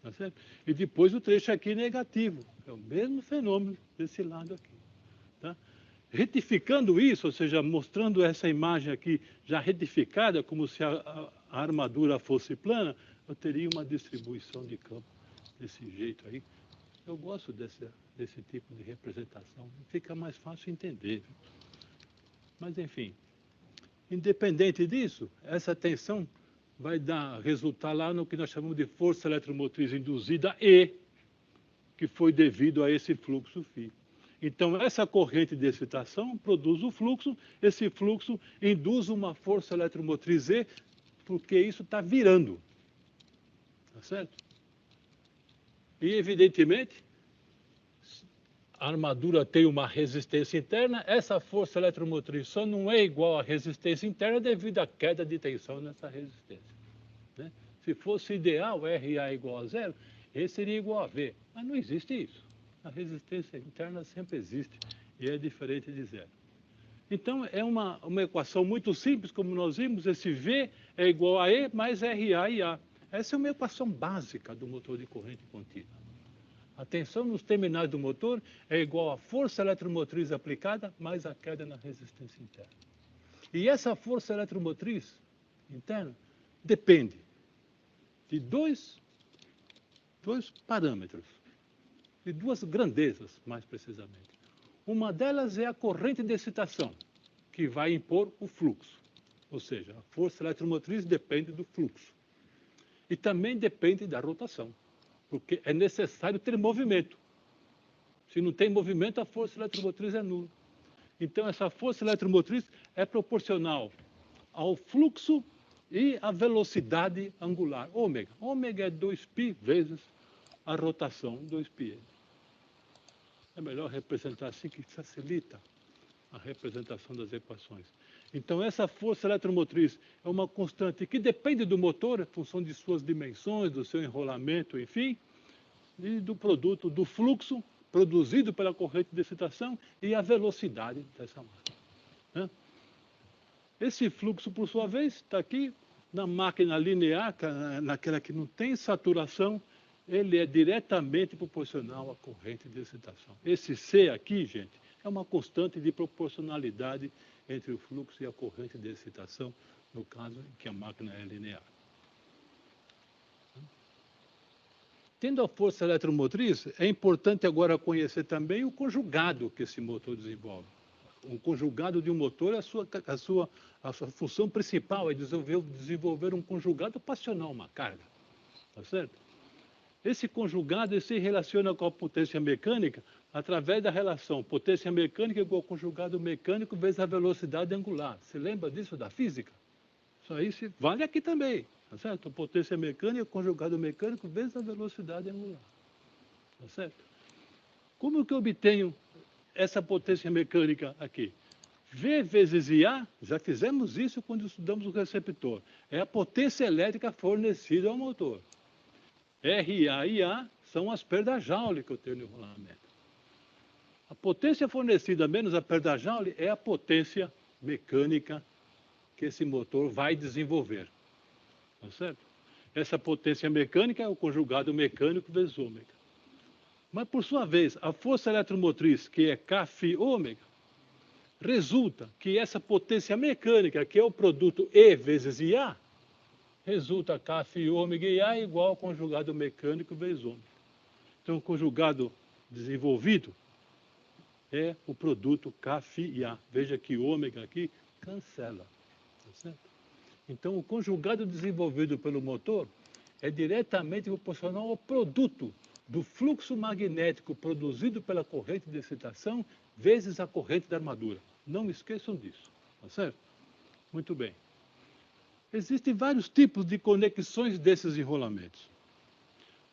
S2: Tá certo? E depois o trecho aqui negativo. É o mesmo fenômeno desse lado aqui. Tá? Retificando isso, ou seja, mostrando essa imagem aqui já retificada, como se a armadura fosse plana, eu teria uma distribuição de campo desse jeito aí. Eu gosto desse tipo de representação, fica mais fácil entender. Mas, enfim, independente disso, essa tensão vai resultar lá no que nós chamamos de força eletromotriz induzida E, que foi devido a esse fluxo φ. Então, essa corrente de excitação produz o fluxo, esse fluxo induz uma força eletromotriz E, porque isso está virando. Tá certo? E, evidentemente, a armadura tem uma resistência interna, essa força eletromotriz só não é igual à resistência interna devido à queda de tensão nessa resistência. Né? Se fosse ideal, RA igual a zero, E seria igual a V. Mas não existe isso. A resistência interna sempre existe e é diferente de zero. Então, é uma equação muito simples, como nós vimos, esse V é igual a E mais RA e A. Essa é uma equação básica do motor de corrente contínua. A tensão nos terminais do motor é igual à força eletromotriz aplicada mais a queda na resistência interna. E essa força eletromotriz interna depende de dois parâmetros, de duas grandezas, mais precisamente. Uma delas é a corrente de excitação, que vai impor o fluxo. Ou seja, a força eletromotriz depende do fluxo. E também depende da rotação, porque é necessário ter movimento. Se não tem movimento, a força eletromotriz é nula. Então, essa força eletromotriz é proporcional ao fluxo e à velocidade angular, ômega. Ômega é 2π vezes a rotação, 2π. É melhor representar assim, que facilita a representação das equações. Então, essa força eletromotriz é uma constante que depende do motor, em função de suas dimensões, do seu enrolamento, enfim, e do produto, do fluxo produzido pela corrente de excitação e a velocidade dessa máquina. Né? Esse fluxo, por sua vez, está aqui na máquina linear, naquela que não tem saturação, ele é diretamente proporcional à corrente de excitação. Esse C aqui, gente, é uma constante de proporcionalidade entre o fluxo e a corrente de excitação, no caso em que a máquina é linear. Tendo a força eletromotriz, é importante agora conhecer também o conjugado que esse motor desenvolve. O conjugado de um motor, a sua função principal é desenvolver um conjugado passional, uma carga. Tá certo? Esse conjugado se relaciona com a potência mecânica através da relação potência mecânica igual ao conjugado mecânico vezes a velocidade angular. Você lembra disso da física? Isso aí vale aqui também. Tá certo? Potência mecânica conjugado mecânico vezes a velocidade angular. Tá certo? Como que eu obtenho essa potência mecânica aqui? V vezes IA, já fizemos isso quando estudamos o receptor. É a potência elétrica fornecida ao motor. RA e A são as perdas Joule que eu tenho no enrolamento. A potência fornecida menos a perda Joule é a potência mecânica que esse motor vai desenvolver. Tá certo? Essa potência mecânica é o conjugado mecânico vezes ômega. Mas, por sua vez, a força eletromotriz, que é Kφ ômega, resulta que essa potência mecânica, que é o produto E vezes IA, resulta Kφ ômega IA igual ao conjugado mecânico vezes ômega. Então, o conjugado desenvolvido é o produto Kφ IA. Veja que ômega aqui cancela. Tá certo? Então, o conjugado desenvolvido pelo motor é diretamente proporcional ao produto do fluxo magnético produzido pela corrente de excitação vezes a corrente da armadura. Não esqueçam disso, tá certo? Muito bem. Existem vários tipos de conexões desses enrolamentos.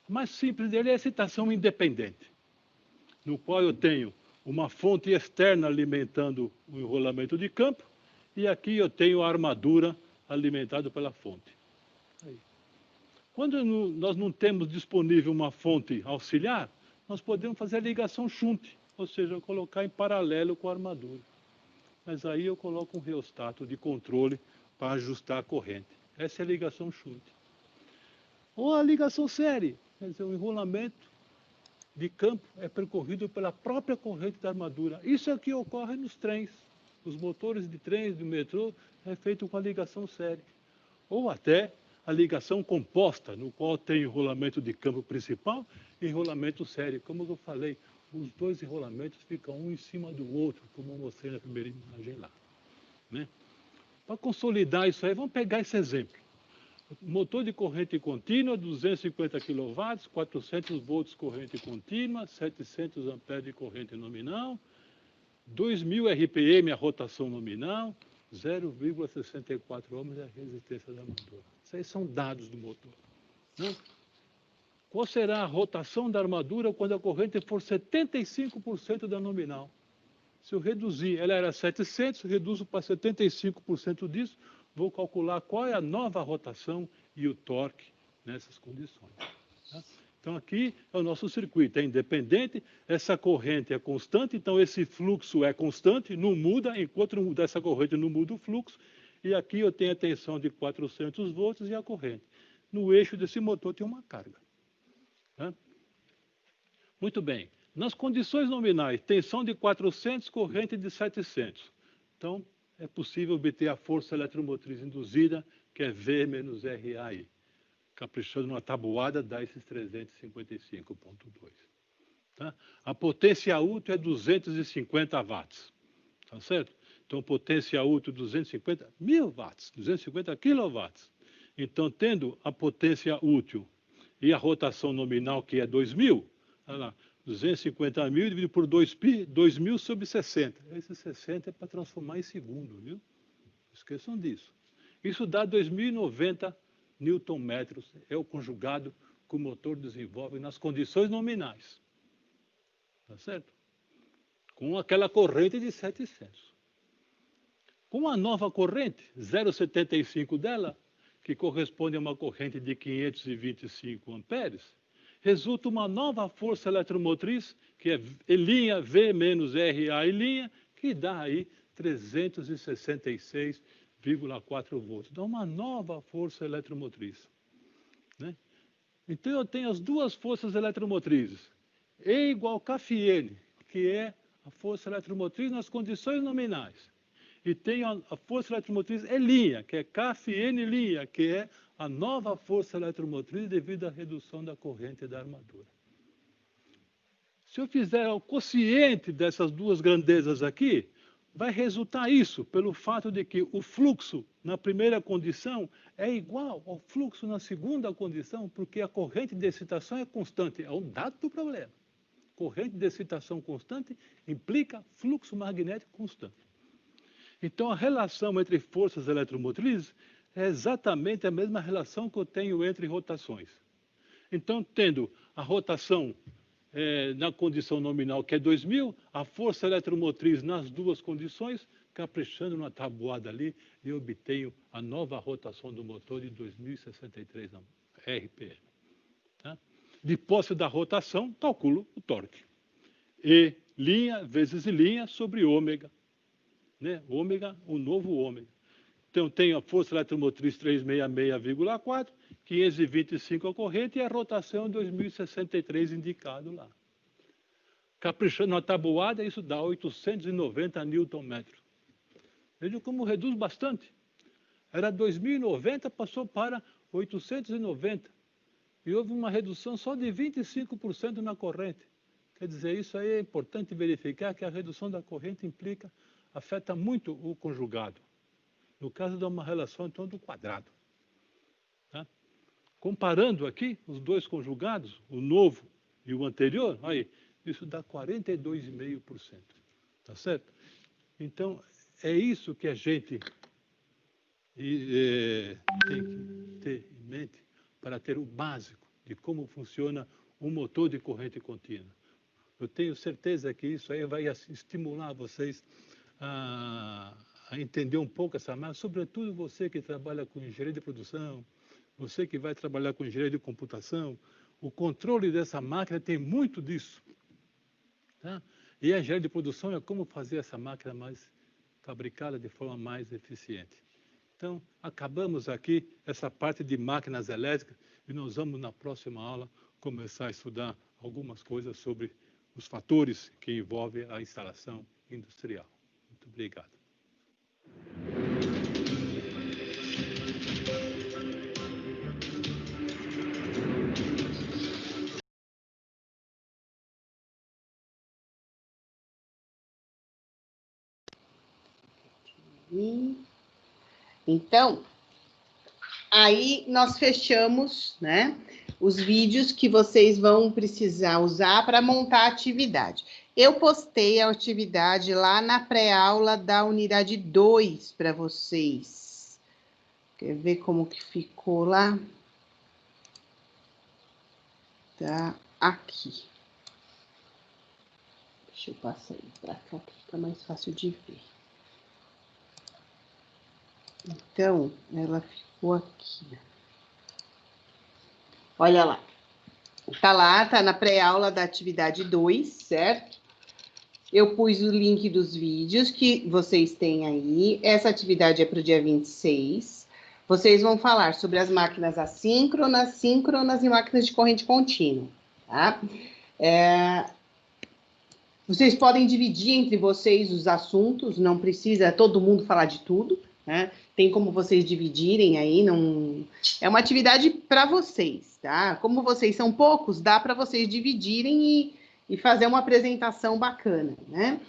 S2: O mais simples dele é a excitação independente, no qual eu tenho uma fonte externa alimentando o enrolamento de campo, e aqui eu tenho a armadura alimentada pela fonte. Aí. Quando nós não temos disponível uma fonte auxiliar, nós podemos fazer a ligação shunt, ou seja, colocar em paralelo com a armadura. Mas aí eu coloco um reostato de controle para ajustar a corrente. Essa é a ligação shunt. Ou a ligação série, quer dizer, o enrolamento de campo é percorrido pela própria corrente da armadura. Isso é o que ocorre nos trens. Os motores de trens, do metrô, é feito com a ligação série. Ou até a ligação composta, no qual tem enrolamento de campo principal e enrolamento série. Como eu falei, os dois enrolamentos ficam um em cima do outro, como eu mostrei na primeira imagem lá. Né? Para consolidar isso aí, vamos pegar esse exemplo. Motor de corrente contínua, 250 kW, 400 volts corrente contínua, 700 amperes de corrente nominal, 2.000 RPM a rotação nominal, 0,64 ohms é a resistência da armadura. Esses aí são dados do motor. Né? Qual será a rotação da armadura quando a corrente for 75% da nominal? Se eu reduzir, ela era 700, reduzo para 75% disso, vou calcular qual é a nova rotação e o torque nessas condições. Tá? Então, aqui é o nosso circuito, é independente, essa corrente é constante, então esse fluxo é constante, não muda, enquanto não mudar essa corrente, não muda o fluxo, e aqui eu tenho a tensão de 400 volts e a corrente. No eixo desse motor tem uma carga. Tá? Muito bem. Nas condições nominais, tensão de 400, corrente de 700. Então, é possível obter a força eletromotriz induzida, que é V menos RAI. Caprichando numa tabuada, dá esses 355,2. Tá? A potência útil é 250 watts. Tá certo? Então, potência útil 250, 1.000 watts, 250 quilowatts. Então, tendo a potência útil e a rotação nominal, que é 2.000, olha lá, 250.000 dividido por 2π, 2.000 sobre 60. Esse 60 é para transformar em segundo, viu? Não esqueçam disso. Isso dá 2.090 newton-metros, é o conjugado que o motor desenvolve nas condições nominais. Tá certo? Com aquela corrente de 700. Com a nova corrente, 0,75 dela, que corresponde a uma corrente de 525 amperes, resulta uma nova força eletromotriz, que é E' V menos RA E', que dá aí 366,4 volts. Dá uma nova força eletromotriz. Né? Então, eu tenho as duas forças eletromotrizes. E igual kφn, que é a força eletromotriz nas condições nominais. E tenho a força eletromotriz E', que é kφn', que é a nova força eletromotriz devido à redução da corrente da armadura. Se eu fizer o quociente dessas duas grandezas aqui, vai resultar isso, pelo fato de que o fluxo na primeira condição é igual ao fluxo na segunda condição, porque a corrente de excitação é constante. É um dado do problema. Corrente de excitação constante implica fluxo magnético constante. Então, a relação entre forças eletromotrizes é exatamente a mesma relação que eu tenho entre rotações. Então, tendo a rotação na condição nominal, que é 2.000, a força eletromotriz nas duas condições, caprichando na tabuada ali, eu obtenho a nova rotação do motor de 2.063 RPM. Tá? De posse da rotação, calculo o torque. E' vezes I' sobre ômega. Né? Ômega, o novo ômega. Então, tenho a força eletromotriz 366,4, 525 a corrente e a rotação 2063 indicado lá. Caprichando na tabuada, isso dá 890 newton-metros. Vejam como reduz bastante. Era 2.090, passou para 890. E houve uma redução só de 25% na corrente. Quer dizer, isso aí é importante verificar que a redução da corrente afeta muito o conjugado. No caso, dá uma relação em torno do quadrado. Tá? Comparando aqui os dois conjugados, o novo E o anterior, aí, isso dá 42,5%. Tá certo? Então, é isso que a gente tem que ter em mente para ter o básico de como funciona um motor de corrente contínua. Eu tenho certeza que isso aí vai estimular vocês a entender um pouco essa máquina, sobretudo você que trabalha com engenharia de produção, você que vai trabalhar com engenharia de computação, o controle dessa máquina tem muito disso. Tá? E a engenharia de produção é como fazer essa máquina mais fabricada de forma mais eficiente. Então, acabamos aqui essa parte de máquinas elétricas e nós vamos, na próxima aula, começar a estudar algumas coisas sobre os fatores que envolvem a instalação industrial. Muito obrigado.
S1: Então, aí nós fechamos, né, os vídeos que vocês vão precisar usar para montar a atividade. Eu postei a atividade lá na pré-aula da unidade 2 para vocês. Quer ver como que ficou lá? Tá aqui. Deixa eu passar ele para cá, que fica mais fácil de ver. Então, ela ficou aqui. Olha lá. Tá lá, tá na pré-aula da atividade 2, certo? Eu pus o link dos vídeos que vocês têm aí. Essa atividade é para o dia 26. Vocês vão falar sobre as máquinas assíncronas, síncronas e máquinas de corrente contínua, tá? Vocês podem dividir entre vocês os assuntos, não precisa todo mundo falar de tudo, né? Tem como vocês dividirem aí, não... É uma atividade para vocês, tá? Como vocês são poucos, dá para vocês dividirem e fazer uma apresentação bacana, né?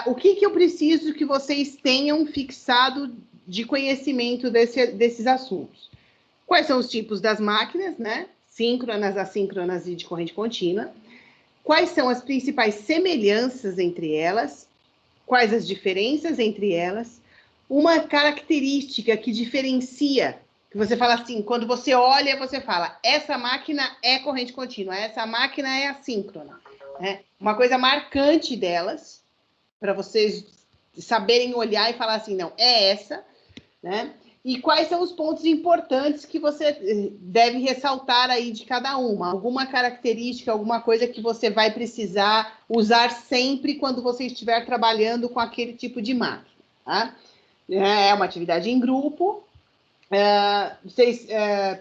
S1: O que eu preciso que vocês tenham fixado de conhecimento desses assuntos? Quais são os tipos das máquinas, né? Síncronas, assíncronas e de corrente contínua. Quais são as principais semelhanças entre elas? Quais as diferenças entre elas? Uma característica que diferencia, que você fala assim, quando você olha, você fala, essa máquina é corrente contínua, essa máquina é assíncrona. Né? Uma coisa marcante delas, para vocês saberem olhar e falar assim, não, é essa, né? E quais são os pontos importantes que você deve ressaltar aí de cada uma? Alguma característica, alguma coisa que você vai precisar usar sempre quando você estiver trabalhando com aquele tipo de máquina, tá? É uma atividade em grupo. Vocês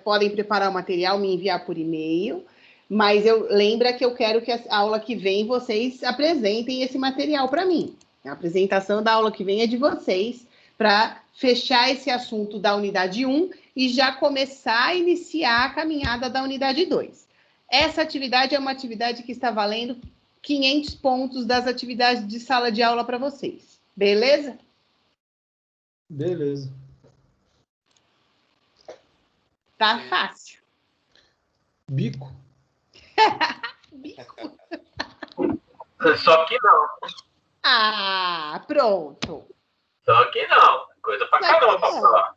S1: podem preparar o material, me enviar por e-mail, mas lembra que eu quero que a aula que vem vocês apresentem esse material para mim. A apresentação da aula que vem é de vocês, para fechar esse assunto da unidade 1 e já começar a iniciar a caminhada da unidade 2. Essa atividade é uma atividade que está valendo 500 pontos das atividades de sala de aula para vocês. Beleza?
S3: Beleza.
S1: Tá fácil.
S3: Bico.
S1: Bico.
S4: Só que não.
S1: Ah, pronto.
S4: Só que não. Coisa pra caramba pra falar.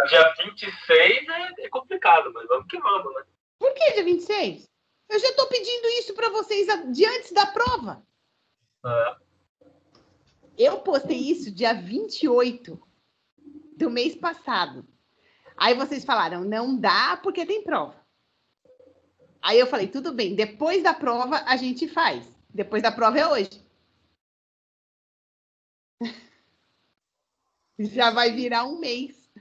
S4: Dia 26 é complicado, mas vamos que vamos, né?
S1: Por que dia 26? Eu já estou pedindo isso para vocês de antes da prova. Eu postei isso dia 28 do mês passado. Aí vocês falaram, não dá porque tem prova. Aí eu falei, tudo bem, depois da prova a gente faz. Depois da prova é hoje. Já vai virar um mês.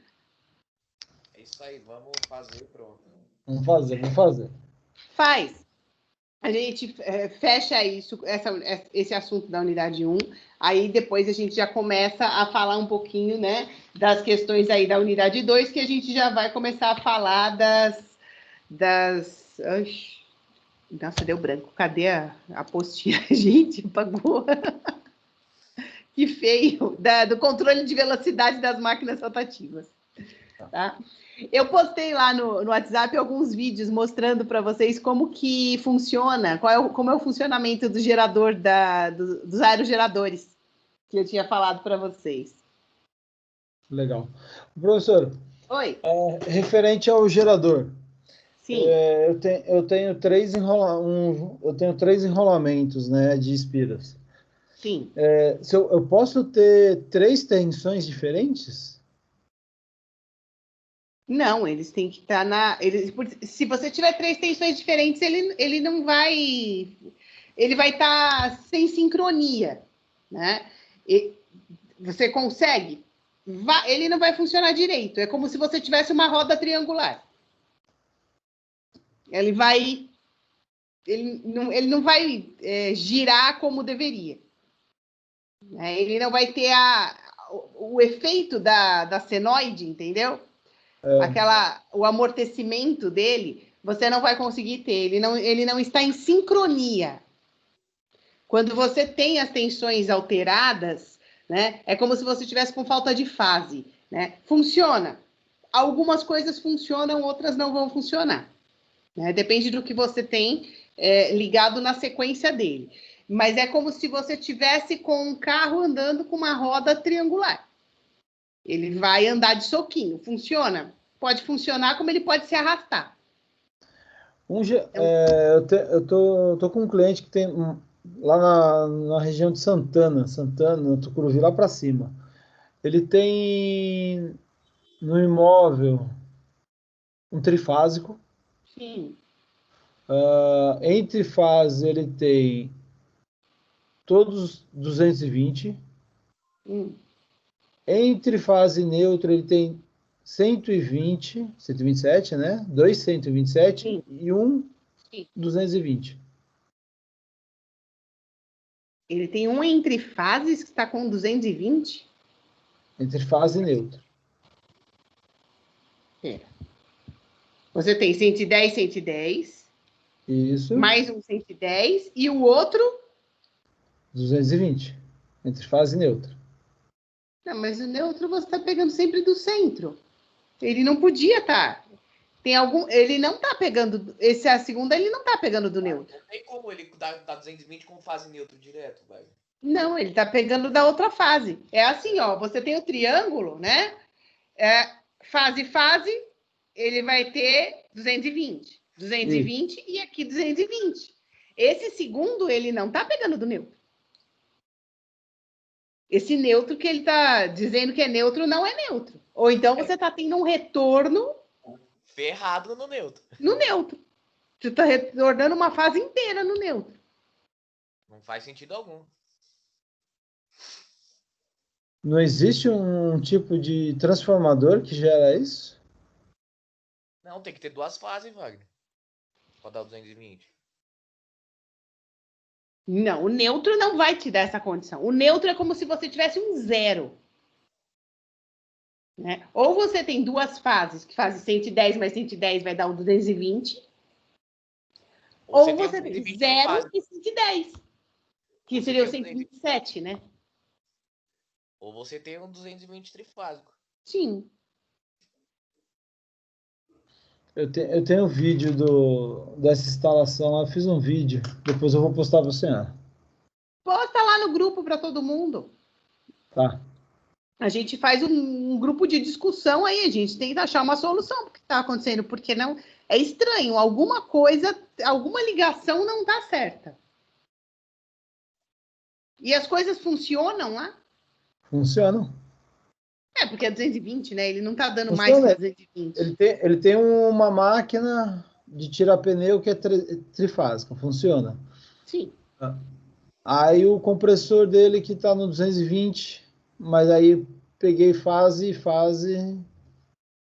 S5: É isso aí, vamos fazer, pronto.
S3: Vamos fazer.
S1: Faz. A gente fecha isso, esse assunto da unidade 1, aí depois a gente já começa a falar um pouquinho, né, das questões aí da unidade 2, que a gente já vai começar a falar Nossa, deu branco. Cadê a apostila? Gente, apagou. Que feio. Do controle de velocidade das máquinas rotativas. Tá? Eu postei lá no WhatsApp alguns vídeos mostrando para vocês como que funciona, como é o funcionamento do gerador dos aerogeradores, que eu tinha falado para vocês.
S3: Legal. Professor,
S1: Oi?
S3: referente ao gerador,
S1: Sim.
S3: Eu tenho três enrolamentos, né, de espiras.
S1: Sim.
S3: Eu posso ter 3 tensões diferentes?
S1: Não, eles têm que estar se você tiver 3 tensões diferentes, ele não vai. Ele vai estar sem sincronia, né? Você consegue? Ele não vai funcionar direito. É como se você tivesse uma roda triangular. Ele não vai girar como deveria. Ele não vai ter o efeito da senoide, entendeu? O amortecimento dele, você não vai conseguir ter. Ele não está em sincronia. Quando você tem as tensões alteradas, né, é como se você estivesse com falta de fase. Né? Funciona. Algumas coisas funcionam, outras não vão funcionar. Né? Depende do que você tem ligado na sequência dele. Mas é como se você tivesse com um carro andando com uma roda triangular. Ele vai andar de soquinho. Funciona? Pode funcionar, como ele pode se arrastar.
S3: Eu tô com um cliente que tem lá na região de Santana, Tucuruvi, lá para cima. Ele tem no imóvel um trifásico.
S1: Sim.
S3: Entre fases ele tem todos 220. Entre fase neutra ele tem 127, né? 2 127
S1: Sim.
S3: E um
S1: Sim.
S3: 220.
S1: Ele tem um entre fases que está com 220?
S3: Entre fase e neutra.
S1: Você tem 110, 110.
S3: Isso.
S1: Mais um 110. E o outro?
S3: 220. Entre fase e neutra.
S1: Não, mas o neutro você está pegando sempre do centro. Ele não podia estar. Ele não está pegando. A segunda ele não está pegando do neutro.
S5: Não tem como ele dar 220 com fase neutro direto, velho.
S1: Não, ele está pegando da outra fase. É assim, ó. Você tem o triângulo, né? Fase, ele vai ter 220. 220 e aqui 220. Esse segundo, ele não está pegando do neutro. Esse neutro que ele está dizendo que é neutro, não é neutro. Ou então você está tendo um retorno...
S5: ferrado no neutro.
S1: No neutro. Você está retornando uma fase inteira no neutro.
S5: Não faz sentido algum.
S3: Não existe um tipo de transformador que gera isso?
S5: Não, tem que ter 2 fases, Wagner. Pra dar 220.
S1: Não, o neutro não vai te dar essa condição. O neutro é como se você tivesse um zero. Né? Ou você tem 2 fases, que fase 110 mais 110 vai dar um 220. Ou você tem 0 e 110. Que seria o 127, né?
S5: Ou você tem um 220 trifásico.
S1: Sim.
S3: Eu tenho um vídeo dessa instalação lá, eu fiz um vídeo, depois eu vou postar para você.
S1: Posta lá no grupo para todo mundo.
S3: Tá.
S1: A gente faz um grupo de discussão aí, a gente tem que achar uma solução para o que está acontecendo, porque não é estranho, alguma coisa, alguma ligação não está certa. E as coisas funcionam lá?
S3: Funcionam.
S1: Porque é 220, né? Ele não está dando mais que 220.
S3: Ele tem uma máquina de tirar pneu que é trifásica, funciona.
S1: Sim.
S3: Aí o compressor dele que está no 220, mas aí peguei fase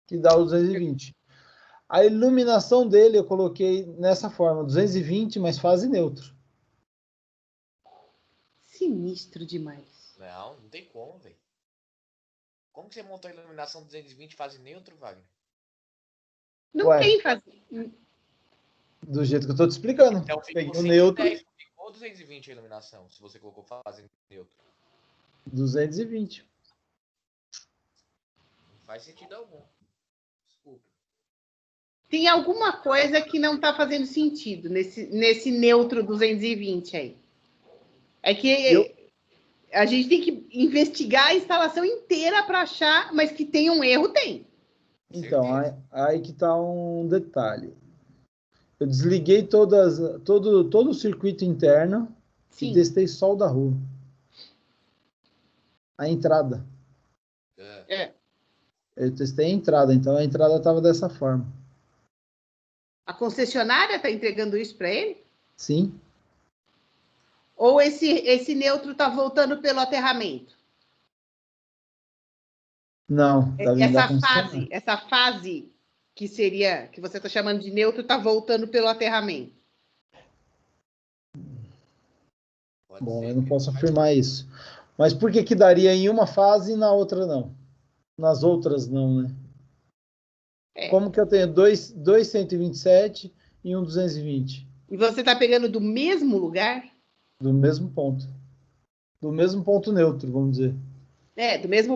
S3: que dá o 220. A iluminação dele eu coloquei nessa forma, 220, mas fase neutro.
S1: Sinistro demais.
S5: Não tem como, velho. Como que você montou a iluminação 220 fase neutro, Wagner?
S1: Não tem fase.
S3: Do jeito que eu estou te explicando.
S5: Então
S3: Peguei
S5: ficou
S3: o neutro.
S5: Ficou 220 a iluminação, se você colocou fase neutro.
S3: 220.
S5: faz sentido algum. Desculpa.
S1: Tem alguma coisa que não está fazendo sentido nesse neutro 220 aí. É que a gente tem que investigar a instalação inteira para achar, mas que tem um erro, tem.
S3: Então, aí que está um detalhe. Eu desliguei todo o circuito interno
S1: Sim.
S3: e testei só o da rua. A entrada.
S1: É.
S3: Eu testei a entrada, então a entrada estava dessa forma.
S1: A concessionária está entregando isso para ele?
S3: Sim.
S1: Ou esse neutro está voltando pelo aterramento?
S3: Não, tá vindo da concessionária.
S1: Essa fase que você está chamando de neutro, está voltando pelo aterramento.
S3: Bom, eu não posso afirmar isso. Mas por que daria em uma fase e na outra não? Nas outras não, né? Como que eu tenho dois 127 e um 220?
S1: E você está pegando do mesmo lugar?
S3: Do mesmo ponto. Do mesmo ponto neutro, vamos dizer.
S1: Do mesmo